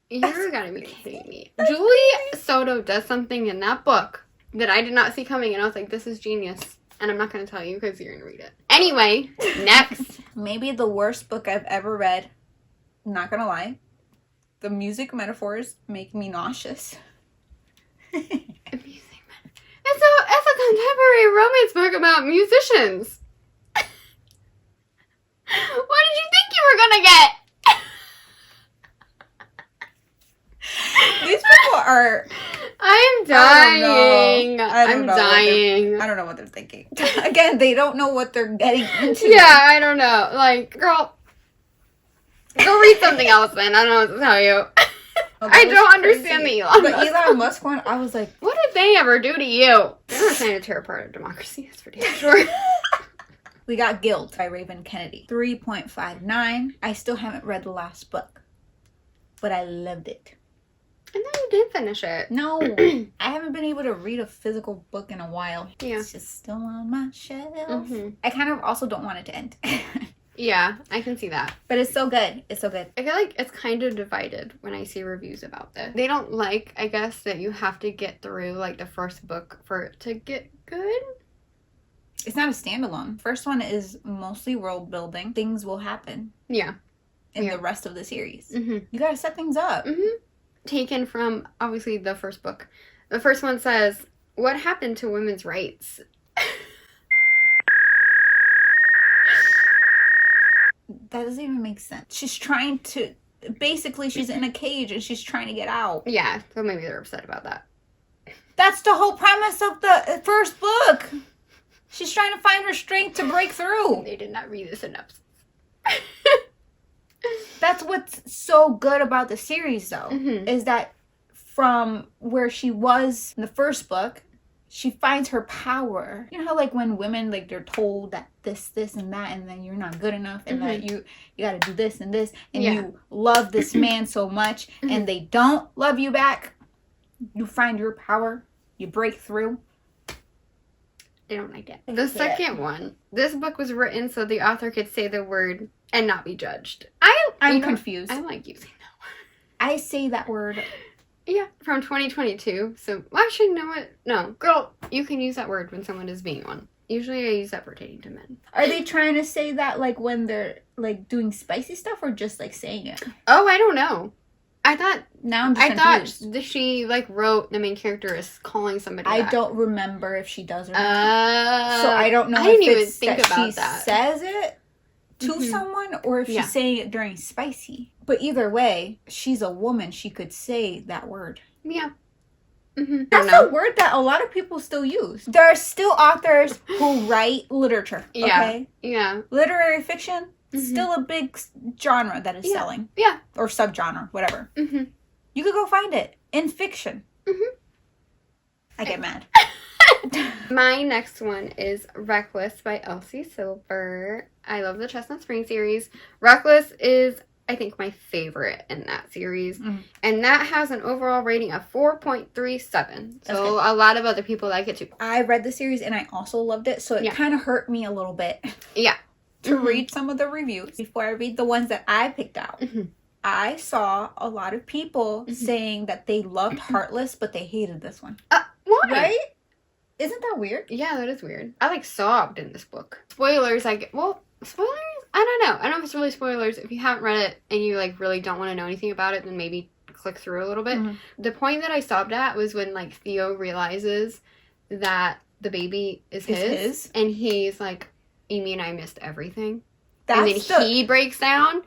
Speaker 1: You're gotta be kidding me. Julie Soto does something in that book that I did not see coming, and I was like, this is genius. And I'm not gonna tell you because you're gonna read it. Anyway, next.
Speaker 2: Maybe the worst book I've ever read. Not gonna lie. The music metaphors make me nauseous.
Speaker 1: It's a contemporary romance book about musicians. What did you think you were gonna get?
Speaker 2: These people are...
Speaker 1: I'm dying.
Speaker 2: I'm
Speaker 1: dying.
Speaker 2: I don't know what they're thinking. Again, they don't know what they're getting into.
Speaker 1: Yeah, I don't know. Like, girl, go read something else then. I don't know what to tell you. I don't understand the Elon Musk.
Speaker 2: The Elon Musk one, I was like...
Speaker 1: What did they ever do to you? They're not trying to tear apart our democracy, that's for damn sure.
Speaker 2: We got Guilt by Raven Kennedy. 3.59. I still haven't read the last book. But I loved it.
Speaker 1: And then you did finish it.
Speaker 2: No, I haven't been able to read a physical book in a while.
Speaker 1: Yeah.
Speaker 2: It's just still on my shelf.
Speaker 1: Mm-hmm.
Speaker 2: I kind of also don't want it to end.
Speaker 1: Yeah, I can see that.
Speaker 2: But it's so good. It's so good.
Speaker 1: I feel like it's kind of divided when I see reviews about this. They don't like, I guess, that you have to get through, like, the first book for it to get good.
Speaker 2: It's not a standalone. First one is mostly world building. Things will happen.
Speaker 1: Yeah.
Speaker 2: In the rest of the series.
Speaker 1: Mm-hmm.
Speaker 2: You gotta set things up.
Speaker 1: Mm-hmm. Taken from, obviously, the first book. The first one says, what happened to women's rights?
Speaker 2: That doesn't even make sense. She's trying to... Basically, she's in a cage and she's trying to get out.
Speaker 1: Yeah, so maybe they're upset about that.
Speaker 2: That's the whole premise of the first book. She's trying to find her strength to break through.
Speaker 1: They did not read the synopsis.
Speaker 2: That's what's so good about the series, though, is that from where she was in the first book, she finds her power. You know how, like, when women, like, they're told that this, and that, and then you're not good enough, and that you gotta do this and this, and you love this man so much, and they don't love you back. You find your power. You break through.
Speaker 1: I don't like it. The second one, this book was written so the author could say the word and not be judged. I
Speaker 2: I'm confused.
Speaker 1: I like using that word.
Speaker 2: I say that word.
Speaker 1: Yeah, from 2022. So, actually, you know what? No, girl, you can use that word when someone is being one. Usually I use that pertaining to men.
Speaker 2: Are they trying to say that, like, when they're, like, doing spicy stuff, or just, like, saying it?
Speaker 1: Oh, I don't know. I thought
Speaker 2: confused.
Speaker 1: She, like, wrote the main character as calling somebody
Speaker 2: I don't remember if she does or not. So I don't know if it's that she says it to someone, or if she's saying it during spicy. But either way, she's a woman. She could say that word.
Speaker 1: Yeah.
Speaker 2: That's a word that a lot of people still use. There are still authors who write literature. Okay?
Speaker 1: Yeah.
Speaker 2: Literary fiction, still a big genre that is selling.
Speaker 1: Yeah.
Speaker 2: Or subgenre, whatever. You could go find it in fiction. I get mad.
Speaker 1: My next one is Reckless by Elsie Silver. I love the Chestnut Spring series. Reckless is, I think, my favorite in that series. And that has an overall rating of 4.37. So a lot of other people like it too.
Speaker 2: I read the series and I also loved it. So it kind of hurt me a little bit.
Speaker 1: Yeah.
Speaker 2: To read some of the reviews before I read the ones that I picked out. I saw a lot of people saying that they loved Heartless, but they hated this one.
Speaker 1: Why?
Speaker 2: Right? Isn't that weird?
Speaker 1: Yeah, that is weird. I, like, sobbed in this book. Spoilers, spoilers? I don't know. I don't know if it's really spoilers. If you haven't read it and you, like, really don't want to know anything about it, then maybe click through a little bit. The point that I sobbed at was when, like, Theo realizes that the baby is his. And he's like, Amy and I missed everything. And then he breaks down.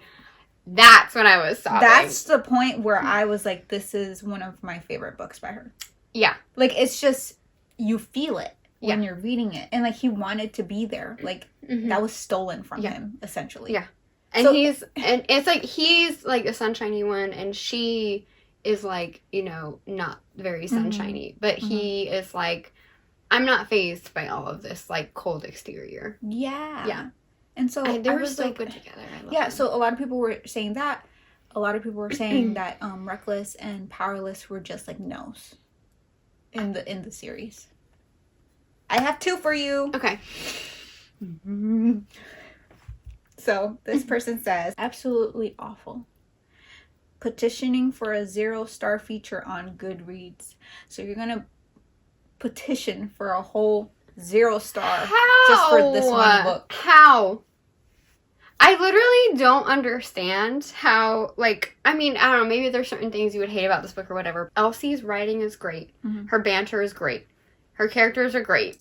Speaker 1: That's when I was sobbing.
Speaker 2: That's the point where I was like, this is one of my favorite books by her.
Speaker 1: Yeah.
Speaker 2: Like, it's just, you feel it when you're reading it. And, like, he wanted to be there. Like, that was stolen from him, essentially.
Speaker 1: Yeah. And it's like, he's, like, the sunshiny one, and she is, like, you know, not very sunshiny. But he is, like, I'm not fazed by all of this, like, cold exterior.
Speaker 2: Yeah. Yeah. And so
Speaker 1: they were so good together. I love them.
Speaker 2: So a lot of people were saying that. A lot of people were saying that Reckless and Powerless were just, like, no's in the series. I have 2 for you.
Speaker 1: Okay.
Speaker 2: So this person says, absolutely awful. Petitioning for a 0-star feature on Goodreads. So you're gonna petition for a whole 0-star just for this one book.
Speaker 1: How? I literally don't understand how, like, I mean, I don't know, maybe there's certain things you would hate about this book or whatever. Elsie's writing is great. Her banter is great. Her characters are great.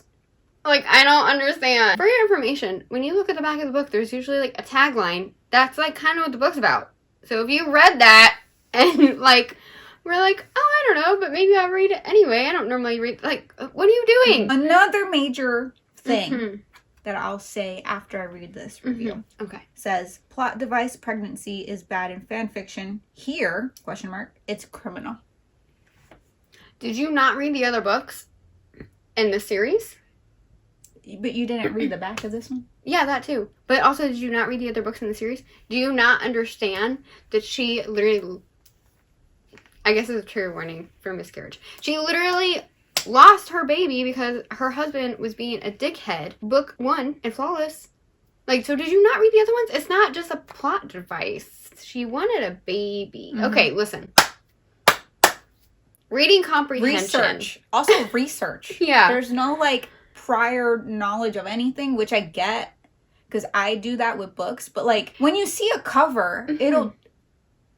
Speaker 1: Like, I don't understand. For your information, when you look at the back of the book, there's usually, like, a tagline. That's, like, kind of what the book's about. So if you read that and, like, we're like, oh, I don't know, but maybe I'll read it anyway. I don't normally read, like, what are you doing?
Speaker 2: Another major thing that I'll say after I read this review.
Speaker 1: Okay.
Speaker 2: Says, plot device pregnancy is bad in fan fiction. Here, ? It's criminal.
Speaker 1: Did you not read the other books in the series?
Speaker 2: But you didn't read the back of this one?
Speaker 1: Yeah, that too. But also, did you not read the other books in the series? Do you not understand that she literally... I guess it's a trigger warning for miscarriage. She literally lost her baby because her husband was being a dickhead. Book 1 and Flawless. Like, so did you not read the other ones? It's not just a plot device. She wanted a baby. Okay, listen. Reading comprehension.
Speaker 2: Research. Also research.
Speaker 1: Yeah.
Speaker 2: There's no, like, prior knowledge of anything, which I get, because I do that with books. But, like, when you see a cover, it'll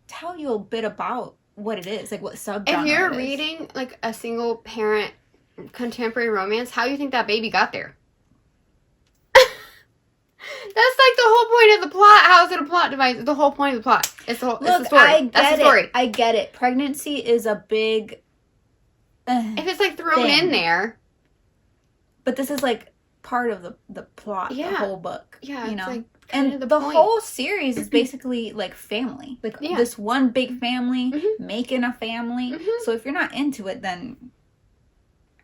Speaker 2: tell you a bit about what it is, like what subgenre.
Speaker 1: If you're reading, like, a single parent contemporary romance, how do you think that baby got there? That's like the whole point of the plot. How is it a plot device? The whole point of the plot. It's the story. That's the story.
Speaker 2: I get it. Pregnancy is a big
Speaker 1: if it's, like, thrown in there.
Speaker 2: But this is, like, part of the plot, the whole book.
Speaker 1: Yeah,
Speaker 2: you know?
Speaker 1: Like,
Speaker 2: and the whole series is basically, like, family. Like, this one big family making a family. So if you're not into it, then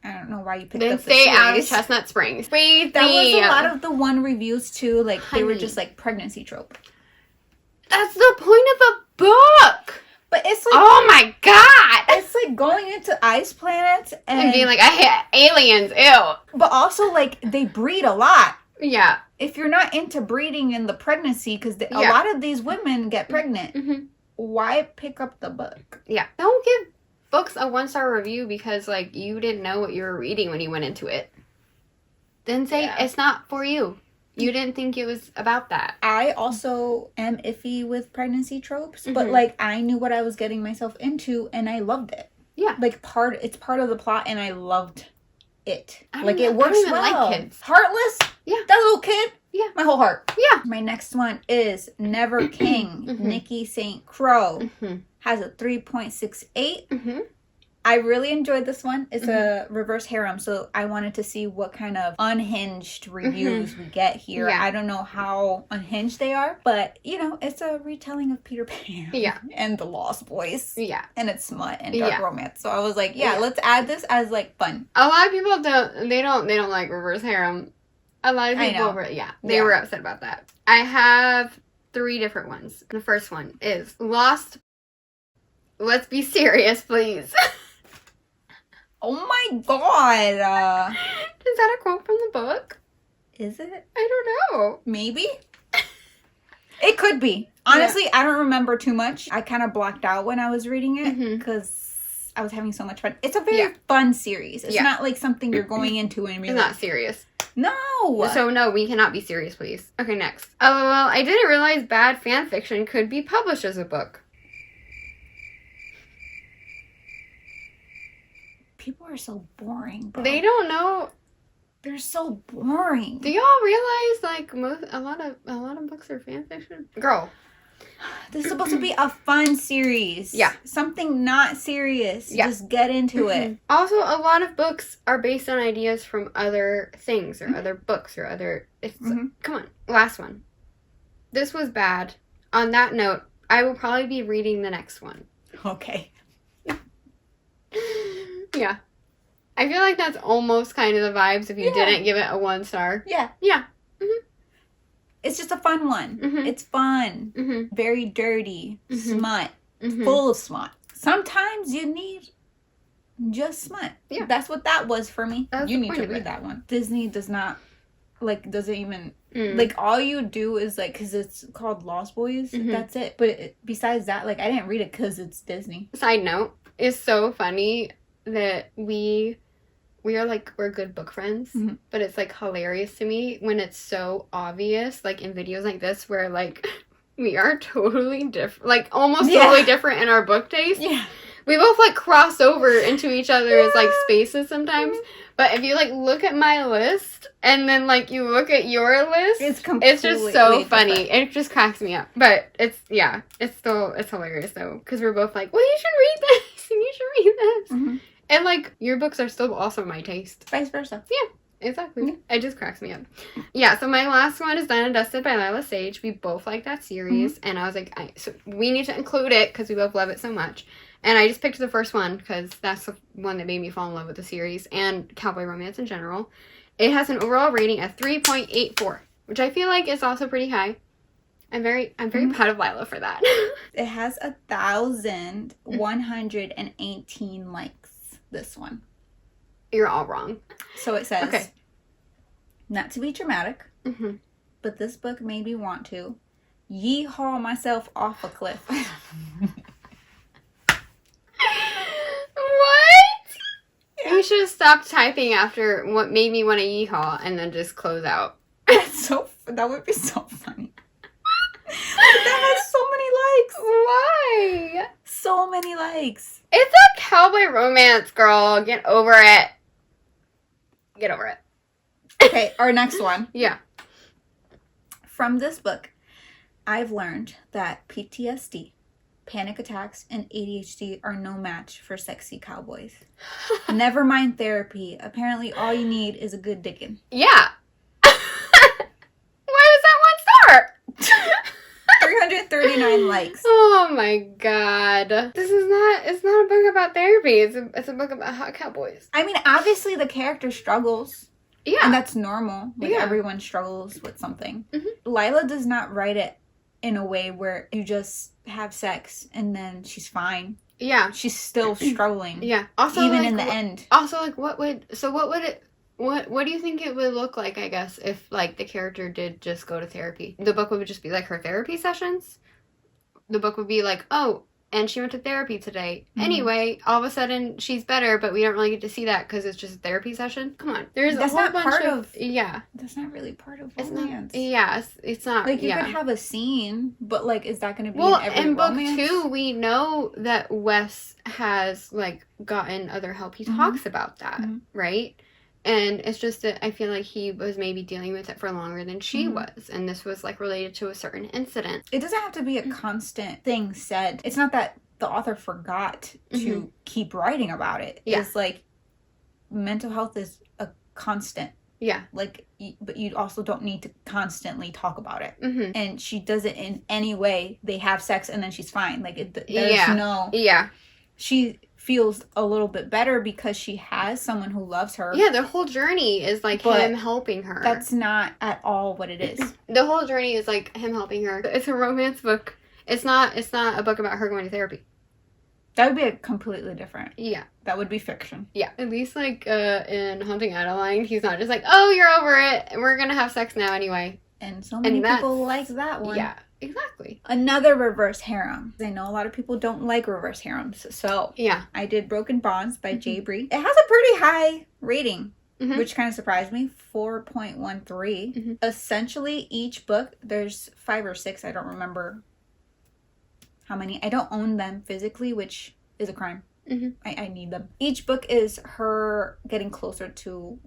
Speaker 2: I don't know why you picked up the series.
Speaker 1: Then stay out of Chestnut Springs.
Speaker 2: That was a lot of the one reviews, too. Like, they were just, like, pregnancy trope.
Speaker 1: That's the point of the book!
Speaker 2: But it's like...
Speaker 1: Oh, my God!
Speaker 2: It's like going into ice planets and
Speaker 1: being like, I hate aliens, ew.
Speaker 2: But also, like, they breed a lot.
Speaker 1: Yeah.
Speaker 2: If you're not into breeding in the pregnancy, because a lot of these women get pregnant, why pick up the book?
Speaker 1: Yeah. Don't give books a 1-star review because, like, you didn't know what you were reading when you went into it. Then say it's not for you. You didn't think it was about that.
Speaker 2: I also am iffy with pregnancy tropes, but, like, I knew what I was getting myself into, and I loved it.
Speaker 1: Yeah.
Speaker 2: Like, it's part of the plot, and I loved it. Like, it works well. I
Speaker 1: like kids.
Speaker 2: Heartless?
Speaker 1: Yeah.
Speaker 2: That little kid?
Speaker 1: Yeah.
Speaker 2: My whole heart.
Speaker 1: Yeah.
Speaker 2: My next one is Never King. Nikki St. Crow. Has a 3.68. I really enjoyed this one. It's a reverse harem, so I wanted to see what kind of unhinged reviews we get here. Yeah. I don't know how unhinged they are, but, you know, it's a retelling of Peter Pan.
Speaker 1: Yeah.
Speaker 2: And the Lost Boys.
Speaker 1: Yeah.
Speaker 2: And it's smut and dark romance. So I was like, let's add this as, like, fun.
Speaker 1: A lot of people don't like reverse harem. A lot of people they were upset about that. I have 3 different ones. The first one is Lost. Let's be serious, please.
Speaker 2: Oh my god.
Speaker 1: Is that a quote from the book?
Speaker 2: Is it?
Speaker 1: I don't know.
Speaker 2: Maybe? It could be. Honestly, I don't remember too much. I kind of blocked out when I was reading it because I was having so much fun. It's a very fun series. It's not like something you're going into and
Speaker 1: it's not serious.
Speaker 2: No.
Speaker 1: So no, we cannot be serious, please. Okay, next. Oh, well, I didn't realize bad fan fiction could be published as a book.
Speaker 2: People are so boring, bro.
Speaker 1: They don't know.
Speaker 2: They're so boring.
Speaker 1: Do y'all realize, like, a lot of books are fan fiction? Girl.
Speaker 2: This is supposed to be a fun series.
Speaker 1: Yeah.
Speaker 2: Something not serious. Yeah. Just get into it.
Speaker 1: Also, a lot of books are based on ideas from other things or other books or other... Come on. Last one. This was bad. On that note, I will probably be reading the next one.
Speaker 2: Okay.
Speaker 1: Yeah. I feel like that's almost kind of the vibes if you didn't give it a 1-star.
Speaker 2: Yeah.
Speaker 1: Yeah.
Speaker 2: It's just a fun one. It's fun. Very dirty. Smut. Full of smut. Sometimes you need just smut. Yeah. That's what that was for me. You need to read that one. Disney does not, like, doesn't even... Like, all you do is, like, because it's called Lost Boys. That's it. But besides that, like, I didn't read it because it's Disney.
Speaker 1: Side note, it's so funny that we're good book friends, but it's, like, hilarious to me when it's so obvious, like, in videos like this where, like, we are totally different, like, almost totally different in our book taste. Yeah. We both, like, cross over into each other's, like, spaces sometimes, but if you, like, look at my list and then, like, you look at your list, it's just so funny. Different. It just cracks me up. But it's hilarious, though, because we're both like, well, you should read this, and you should read this. And, like, your books are still also my taste.
Speaker 2: Vice versa.
Speaker 1: Yeah, exactly. It just cracks me up. Yeah, so my last one is Done and Dusted by Lila Sage. We both like that series. And I was like, so we need to include it because we both love it so much. And I just picked the first one because that's the one that made me fall in love with the series and cowboy romance in general. It has an overall rating of 3.84, which I feel like is also pretty high. I'm very proud of Lila for that.
Speaker 2: It has 1,118 likes. This one.
Speaker 1: You're all wrong.
Speaker 2: So it says, not to be dramatic, but this book made me want to yee-haw myself off a cliff.
Speaker 1: What? Yeah. You should have stopped typing after what made me want to yee-haw and then just close out.
Speaker 2: That would be so funny. That has so many likes.
Speaker 1: Why?
Speaker 2: So many likes.
Speaker 1: It's a cowboy romance, girl. Get over it. Get over it.
Speaker 2: Okay, our next one.
Speaker 1: Yeah.
Speaker 2: From this book, I've learned that PTSD, panic attacks, and ADHD are no match for sexy cowboys. Never mind therapy. Apparently, all you need is a good dickin'.
Speaker 1: Yeah. Why was that 1 star?
Speaker 2: 339 likes.
Speaker 1: Oh my god. It's not a book about therapy. It's a book about hot cowboys.
Speaker 2: I mean, obviously the character struggles. Yeah. And that's normal. Like, everyone struggles with something. Lila does not write it in a way where you just have sex and then she's fine. Yeah. She's still struggling.
Speaker 1: Yeah. Also,
Speaker 2: even in the end.
Speaker 1: Also, like, what would What do you think it would look like, I guess, if, like, the character did just go to therapy? The book would just be, like, her therapy sessions? The book would be like, oh, and she went to therapy today. Mm-hmm. Anyway, all of a sudden, she's better, but we don't really get to see that because it's just a therapy session. Come on. There's
Speaker 2: that's
Speaker 1: a whole
Speaker 2: not
Speaker 1: bunch
Speaker 2: part
Speaker 1: of... Yeah.
Speaker 2: That's not really part of
Speaker 1: it's
Speaker 2: romance.
Speaker 1: Not, yeah, it's not...
Speaker 2: Like, you could have a scene, but, like, is that going to be
Speaker 1: in
Speaker 2: every
Speaker 1: in book
Speaker 2: romance?
Speaker 1: 2, we know that Wes has, like, gotten other help. He talks about that, right? And it's just that I feel like he was maybe dealing with it for longer than she was. And this was, like, related to a certain incident.
Speaker 2: It doesn't have to be a constant thing said. It's not that the author forgot to keep writing about it.
Speaker 1: Yeah.
Speaker 2: It's, like, mental health is a constant.
Speaker 1: Yeah.
Speaker 2: Like, but you also don't need to constantly talk about it.
Speaker 1: Mm-hmm.
Speaker 2: And she doesn't in any way. They have sex and then she's fine. Like, there's no...
Speaker 1: Yeah.
Speaker 2: She feels a little bit better because she has someone who loves her.
Speaker 1: Yeah, the whole journey is, like, him helping her.
Speaker 2: That's not at all what it is.
Speaker 1: The whole journey is, like, him helping her. It's a romance book. It's not a book about her going to therapy.
Speaker 2: That would be a completely different.
Speaker 1: Yeah.
Speaker 2: That would be fiction.
Speaker 1: Yeah. At least, like, in Haunting Adeline, he's not just like, oh, you're over it, and we're gonna have sex now anyway.
Speaker 2: And so many people like that one.
Speaker 1: Yeah, exactly.
Speaker 2: Another reverse harem. I know a lot of people don't like reverse harems, so
Speaker 1: yeah,
Speaker 2: I did Broken Bonds by Jay Bree. It has a pretty high rating, which kind of surprised me, 4.13. Essentially, each book, there's 5 or 6, I don't remember how many. I don't own them physically, which is a crime. I need them. Each book is her getting closer to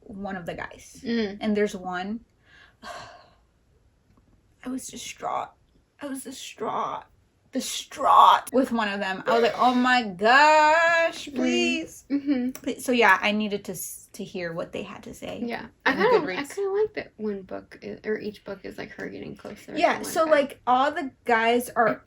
Speaker 2: one of the guys. And there's one... I was distraught. Distraught with one of them. I was like, oh my gosh, please. Please. So yeah, I needed to hear what they had to say.
Speaker 1: Yeah. I kind of like that one book, or each book is like her getting closer.
Speaker 2: Yeah, so like all the guys are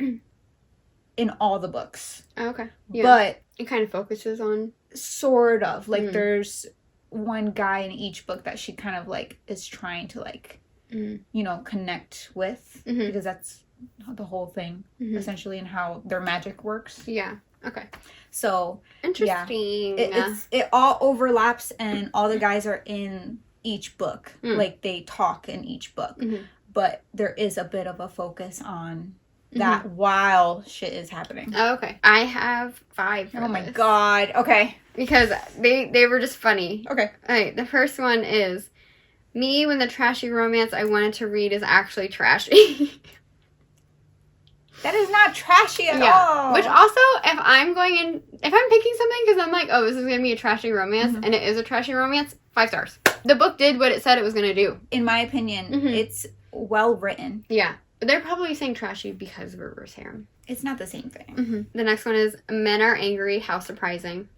Speaker 2: in all the books.
Speaker 1: Oh, okay. Yeah.
Speaker 2: But
Speaker 1: it kind of focuses on...
Speaker 2: Sort of. Like there's one guy in each book that she kind of like is trying to like... you know, connect with, because that's the whole thing, essentially, and how their magic works.
Speaker 1: Yeah. Okay.
Speaker 2: So
Speaker 1: interesting.
Speaker 2: Yeah, it all overlaps, and all the guys are in each book. Like they talk in each book, but there is a bit of a focus on that while shit is happening.
Speaker 1: Oh, okay. I have 5.
Speaker 2: Oh my god. Okay.
Speaker 1: Because they were just funny.
Speaker 2: Okay.
Speaker 1: All right. The first one is. Me, when the trashy romance I wanted to read is actually trashy.
Speaker 2: That is not trashy at all.
Speaker 1: Which also, if I'm picking something because I'm like, oh, this is going to be a trashy romance, and it is a trashy romance, 5 stars. The book did what it said it was going to do.
Speaker 2: In my opinion, it's well written.
Speaker 1: Yeah. They're probably saying trashy because of reverse harem.
Speaker 2: It's not the same thing.
Speaker 1: The next one is Men Are Angry, How Surprising.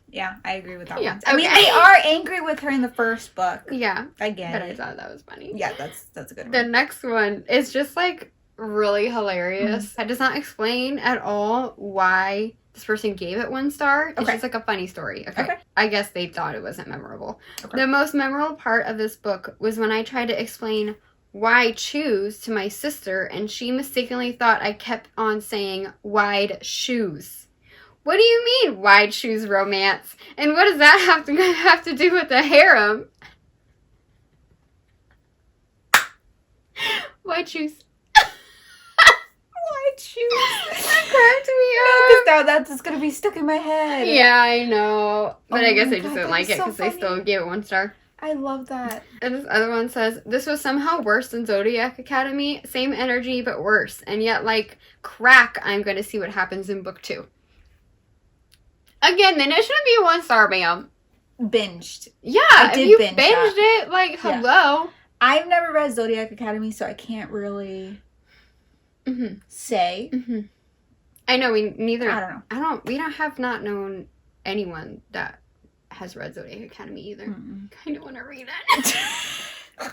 Speaker 2: Yeah, I agree with that one.
Speaker 1: Okay.
Speaker 2: I mean, they are angry with her in the first book.
Speaker 1: Yeah.
Speaker 2: I get it.
Speaker 1: But I thought that was funny.
Speaker 2: Yeah, that's a good one.
Speaker 1: The next one is just, like, really hilarious. That does not explain at all why this person gave it 1 star. It's just, like, a funny story. Okay. I guess they thought it wasn't memorable. Okay. The most memorable part of this book was when I tried to explain why choose to my sister, and she mistakenly thought I kept on saying wide shoes. What do you mean, wide shoes romance? And what does that have to do with the harem? Wide shoes.
Speaker 2: Wide shoes.
Speaker 1: That cracked me up.
Speaker 2: That's just gonna be stuck in my head.
Speaker 1: Yeah, I know. But I guess I just
Speaker 2: God,
Speaker 1: didn't like it because they still gave it 1 star.
Speaker 2: I love that.
Speaker 1: And this other one says, this was somehow worse than Zodiac Academy. Same energy, but worse. And yet, like, crack, I'm going to see what happens in book 2. Again, then it shouldn't be a 1 star, ma'am.
Speaker 2: Binged.
Speaker 1: Yeah,
Speaker 2: if you binged
Speaker 1: it, like, hello.
Speaker 2: I've never read Zodiac Academy, so I can't really say.
Speaker 1: I know, neither.
Speaker 2: I don't know.
Speaker 1: We have not known anyone that has read Zodiac Academy either. Kind of want to read it.
Speaker 2: You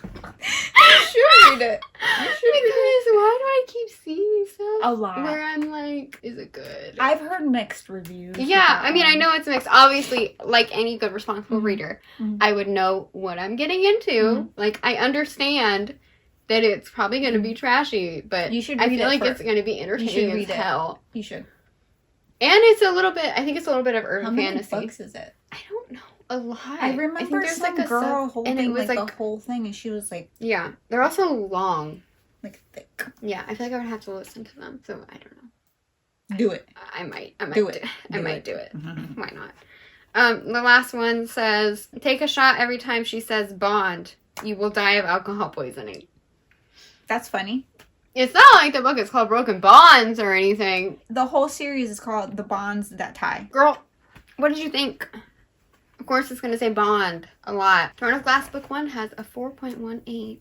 Speaker 2: should read it.
Speaker 1: Because why do I keep seeing stuff
Speaker 2: a lot
Speaker 1: where I'm like, is it good?
Speaker 2: I've heard mixed reviews.
Speaker 1: Yeah, I mean, I know it's mixed. Obviously, like any good responsible reader, I would know what I'm getting into. Like, I understand that it's probably going to be trashy, but
Speaker 2: you should
Speaker 1: I feel like it's going to be entertaining as hell.
Speaker 2: You should.
Speaker 1: And it's a little bit, I think it's a little bit of urban fantasy.
Speaker 2: How many books is it?
Speaker 1: I don't know. a lot.
Speaker 2: I remember
Speaker 1: think there's
Speaker 2: some
Speaker 1: like
Speaker 2: girl
Speaker 1: and it
Speaker 2: holding
Speaker 1: was
Speaker 2: like the whole thing, and she was like,
Speaker 1: yeah, they're also long.
Speaker 2: like thick.
Speaker 1: Yeah, I feel like I would have to listen to them, so I don't know.
Speaker 2: Do it.
Speaker 1: I might
Speaker 2: do it.
Speaker 1: I might do it. Why not? The last one says, take a shot every time she says bond. You will die of alcohol poisoning.
Speaker 2: That's funny.
Speaker 1: It's not like the book is called Broken Bonds or anything.
Speaker 2: The whole series is called The Bonds That Tie.
Speaker 1: Girl, what did you think? Of course it's going to say bond a lot. Throne of Glass book 1 has a 4.18.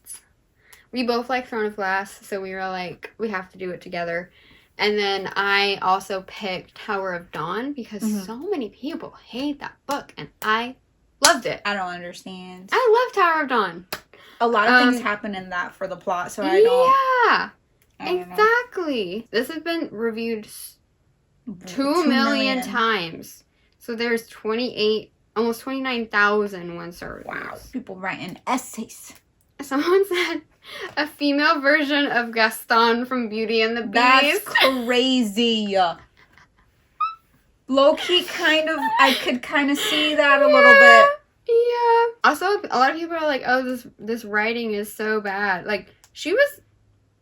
Speaker 1: We both like Throne of Glass, so we were like, we have to do it together. And then I also picked Tower of Dawn because so many people hate that book, and I loved it.
Speaker 2: I don't understand.
Speaker 1: I love Tower of Dawn.
Speaker 2: A lot of things happen in that for the plot, so I don't.
Speaker 1: Yeah, exactly. This has been reviewed 2 million times. So there's almost 29,000 one-star reviews.
Speaker 2: Wow. People writing essays.
Speaker 1: Someone said a female version of Gaston from Beauty and the Beast.
Speaker 2: That's crazy. Low-key I could kind of see that a little bit.
Speaker 1: Yeah. Also, a lot of people are like, oh, this writing is so bad. Like, she was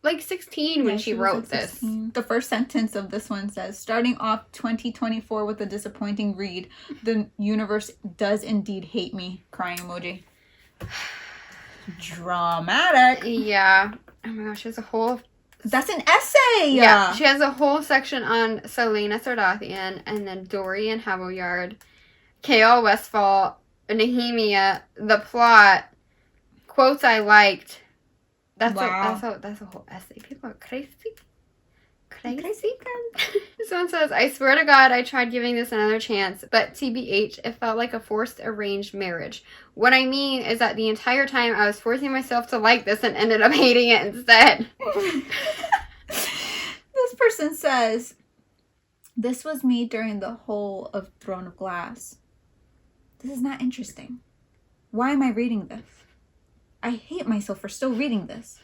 Speaker 1: like 16 when she wrote this.
Speaker 2: The first sentence of this one says, starting off 2024 with a disappointing read, the universe does indeed hate me. Crying emoji. Dramatic.
Speaker 1: Yeah. Oh my gosh, she has a whole...
Speaker 2: That's an essay!
Speaker 1: Yeah. She has a whole section on Selena Sardathian, and then Dorian Havoyard, K.L. Westfall, Nehemia, the plot, quotes I liked. That's a whole essay. People are crazy. Someone says, I swear to God, I tried giving this another chance, but TBH, it felt like a forced arranged marriage. What I mean is that the entire time I was forcing myself to like this and ended up hating it instead.
Speaker 2: This person says, this was me during the whole of Throne of Glass. This is not interesting. Why am I reading this? I hate myself for still reading this.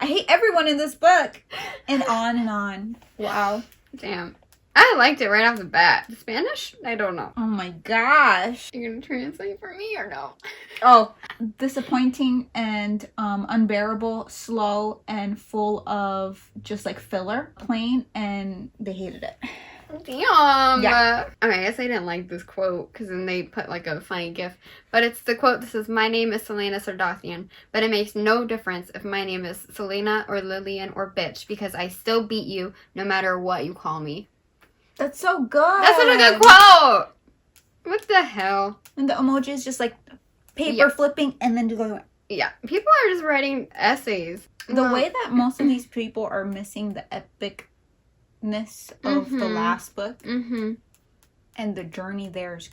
Speaker 2: I hate everyone in this book. And on and on. Wow.
Speaker 1: Damn. I liked it right off the bat. The Spanish? I don't know.
Speaker 2: Oh my gosh.
Speaker 1: You gonna translate for me or no?
Speaker 2: Oh, disappointing and unbearable, slow, and full of just like filler, plain, and they hated it.
Speaker 1: Damn.
Speaker 2: Yeah.
Speaker 1: I mean, I guess I didn't like this quote because then they put like a funny gif. But it's the quote that says, my name is Selena Sardathian, but it makes no difference if my name is Selena or Lillian or bitch because I still beat you no matter what you call me.
Speaker 2: That's so good.
Speaker 1: That's such a good quote. What the hell?
Speaker 2: And the emoji is just like paper flipping and then just going.
Speaker 1: Yeah. People are just writing essays.
Speaker 2: The way that most of these people are missing the epicness of the last book and the journey there is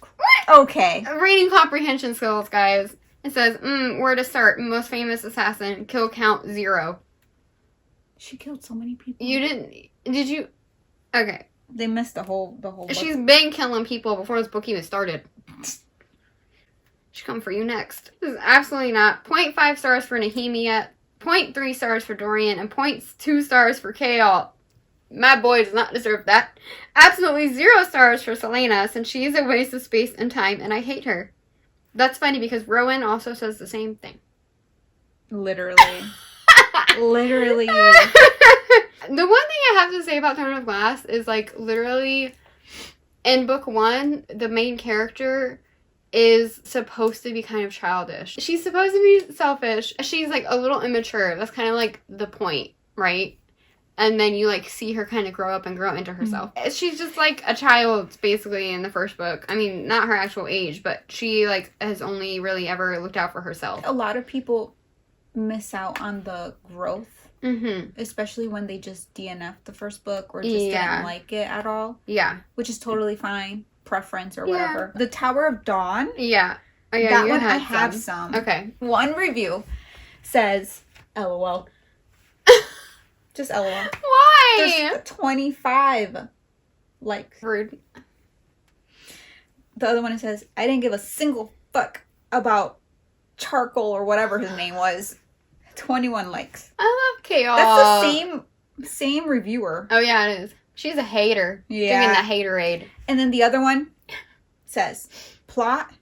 Speaker 2: okay.
Speaker 1: Reading comprehension skills, guys. It says, where to start? Most famous assassin. Kill count 0. She
Speaker 2: killed so many people.
Speaker 1: You didn't... Did you... Okay.
Speaker 2: They missed the whole book.
Speaker 1: She's been killing people before this book even started. She'll come for you next. This is absolutely not. 0.5 stars for Nehemia, 0.3 stars for Dorian, and 0.2 stars for Kale. My boy does not deserve that. Absolutely 0 stars for Selena, since she is a waste of space and time, and I hate her. That's funny because Rowan also says the same thing.
Speaker 2: Literally. Literally.
Speaker 1: The one thing I have to say about Throne of Glass is, like, literally, in book 1, the main character is supposed to be kind of childish. She's supposed to be selfish. She's, like, a little immature. That's kind of, like, the point, right? And then you, like, see her kind of grow up and grow into herself. She's just, like, a child, basically, in the first book. I mean, not her actual age, but she, like, has only really ever looked out for herself.
Speaker 2: A lot of people miss out on the growth. Especially when they just DNF the first book or just didn't like it at all. Yeah. Which is totally fine. Preference or whatever. The Tower of Dawn. Yeah. Oh, yeah, that one I have some. Okay. One review says, LOL. Just LOL. Why? There's 25 likes. Rude. The other one says, I didn't give a single fuck about Charcoal or whatever his name was. 21 likes. I love Chaos. That's the same reviewer.
Speaker 1: Oh, yeah, it is. She's a hater. Yeah. Drinking that haterade.
Speaker 2: And then the other one says, plot,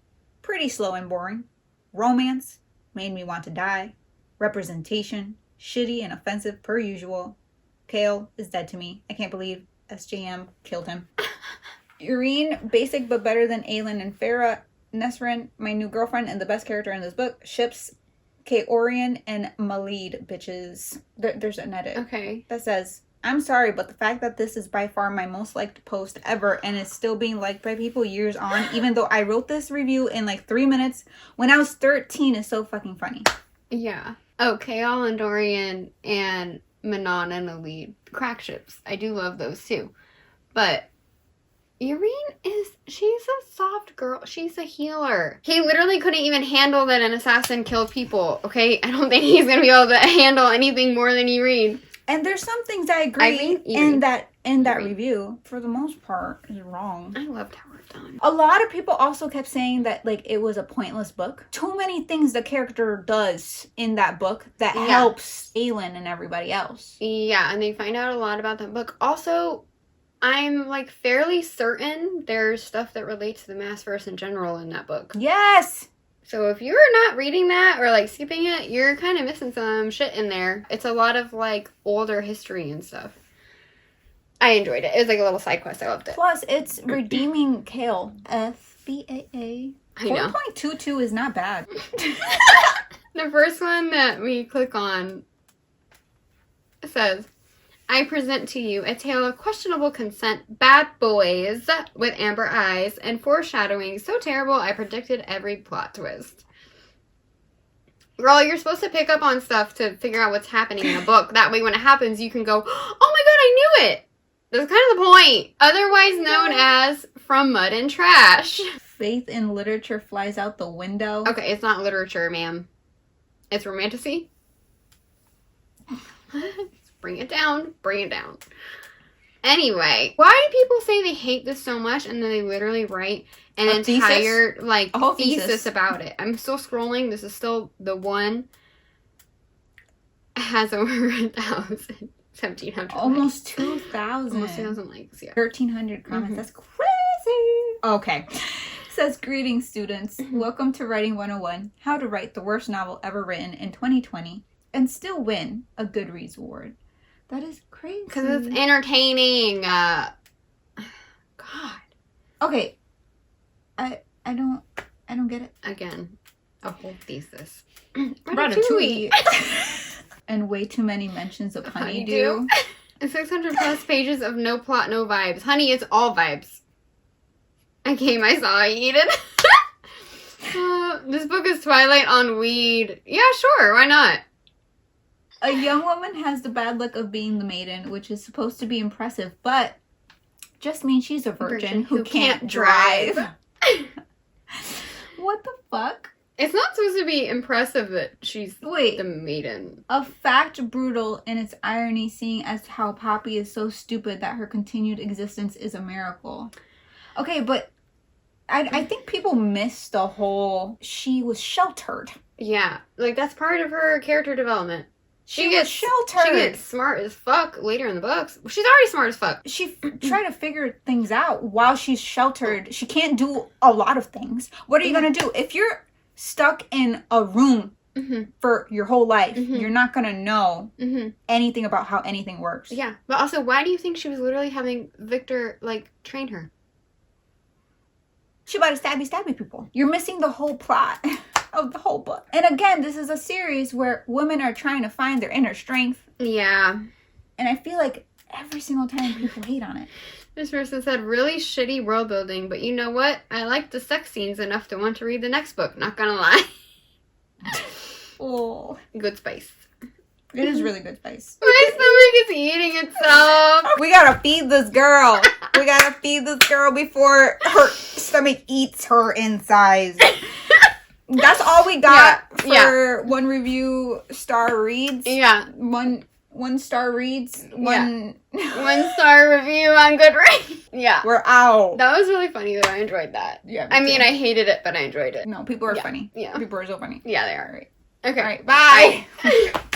Speaker 2: pretty slow and boring. Romance made me want to die. Representation, shitty and offensive per usual. Kale is dead to me. I can't believe SJM killed him. Irene, basic but better than Aylin and Farah. Nesrin, my new girlfriend and the best character in this book. Ships Kaorian and Malid, bitches. There's an edit.
Speaker 1: Okay.
Speaker 2: That says, I'm sorry, but the fact that this is by far my most liked post ever and is still being liked by people years on, even though I wrote this review in like 3 minutes when I was 13, is so fucking funny.
Speaker 1: Yeah. Oh, Kaol and Dorian and Manon and the lead. Crack ships. I do love those too. But Irene she's a soft girl. She's a healer. He literally couldn't even handle that an assassin killed people, okay? I don't think he's going to be able to handle anything more than Irene.
Speaker 2: And there's some things I agree in that review. For the most part, is wrong.
Speaker 1: I loved how it's done.
Speaker 2: A lot of people also kept saying that like it was a pointless book. Too many things the character does in that book that helps Aylin and everybody else.
Speaker 1: Yeah, and they find out a lot about that book. Also, I'm like fairly certain there's stuff that relates to the Massverse in general in that book.
Speaker 2: Yes!
Speaker 1: So if you're not reading that or like skipping it, you're kind of missing some shit in there. It's a lot of like older history and stuff. I enjoyed it. It was like a little side quest. I loved it.
Speaker 2: Plus, it's redeeming Kale. FBAA.
Speaker 1: I know.
Speaker 2: 4.22 is not bad.
Speaker 1: The first one that we click on says, I present to you a tale of questionable consent, bad boys with amber eyes, and foreshadowing so terrible I predicted every plot twist. Girl, you're supposed to pick up on stuff to figure out what's happening in a book. That way when it happens, you can go, oh my god, I knew it! That's kind of the point. Otherwise known as From Mud and Trash.
Speaker 2: Faith in literature flies out the window.
Speaker 1: Okay, it's not literature, ma'am. It's romantasy. Bring it down. Bring it down. Anyway, why do people say they hate this so much and then they literally write an entire thesis about it? I'm still scrolling. This is still the one. Has over 1,000. 1,700
Speaker 2: almost
Speaker 1: likes.
Speaker 2: 2,000.
Speaker 1: Almost 2,000 likes, yeah.
Speaker 2: 1,300 comments. Mm-hmm. That's crazy. Okay. Says, greetings, students. Mm-hmm. Welcome to Writing 101. How to write the worst novel ever written in 2020 and still win a Goodreads award. That is crazy.
Speaker 1: Because it's entertaining. God.
Speaker 2: Okay. I don't get it.
Speaker 1: Again, a whole thesis.
Speaker 2: Ratatouille. And way too many mentions of honeydew.
Speaker 1: And 600 plus pages of no plot, no vibes. Honey, it's all vibes. I came, I saw, I eat it. This book is Twilight on weed. Yeah, sure, why not?
Speaker 2: A young woman has the bad luck of being the maiden, which is supposed to be impressive, but just means she's a virgin who can't drive. What the fuck?
Speaker 1: It's not supposed to be impressive that she's the maiden.
Speaker 2: A fact brutal in its irony, seeing as how Poppy is so stupid that her continued existence is a miracle. Okay, but I think people miss the whole she was sheltered.
Speaker 1: Yeah, like that's part of her character development.
Speaker 2: She gets sheltered.
Speaker 1: She gets smart as fuck later in the books. She's already smart as fuck.
Speaker 2: She tried to figure things out while she's sheltered. She can't do a lot of things. What are you going to do? If you're stuck in a room for your whole life, you're not going to know anything about how anything works.
Speaker 1: Yeah. But also, why do you think she was literally having Victor, like, train her?
Speaker 2: She about to stabby people. You're missing the whole plot of the whole book. And again, this is a series where women are trying to find their inner strength.
Speaker 1: Yeah.
Speaker 2: And I feel like every single time people hate on it.
Speaker 1: This person said, really shitty world building, but you know what? I like the sex scenes enough to want to read the next book, not gonna lie.
Speaker 2: Oh.
Speaker 1: Good spice.
Speaker 2: It is really good spice.
Speaker 1: My stomach is eating itself.
Speaker 2: We gotta feed this girl. We gotta feed this girl before her stomach eats her insides. That's all we got for one review star reads.
Speaker 1: Yeah.
Speaker 2: One star reads. One
Speaker 1: star review on Goodreads. Yeah.
Speaker 2: We're out.
Speaker 1: That was really funny though. I enjoyed that.
Speaker 2: Yeah.
Speaker 1: I mean, I hated it, but I enjoyed it.
Speaker 2: No, people are funny.
Speaker 1: Yeah.
Speaker 2: People are so funny.
Speaker 1: Yeah, they are.
Speaker 2: All right.
Speaker 1: Okay.
Speaker 2: All right. Bye.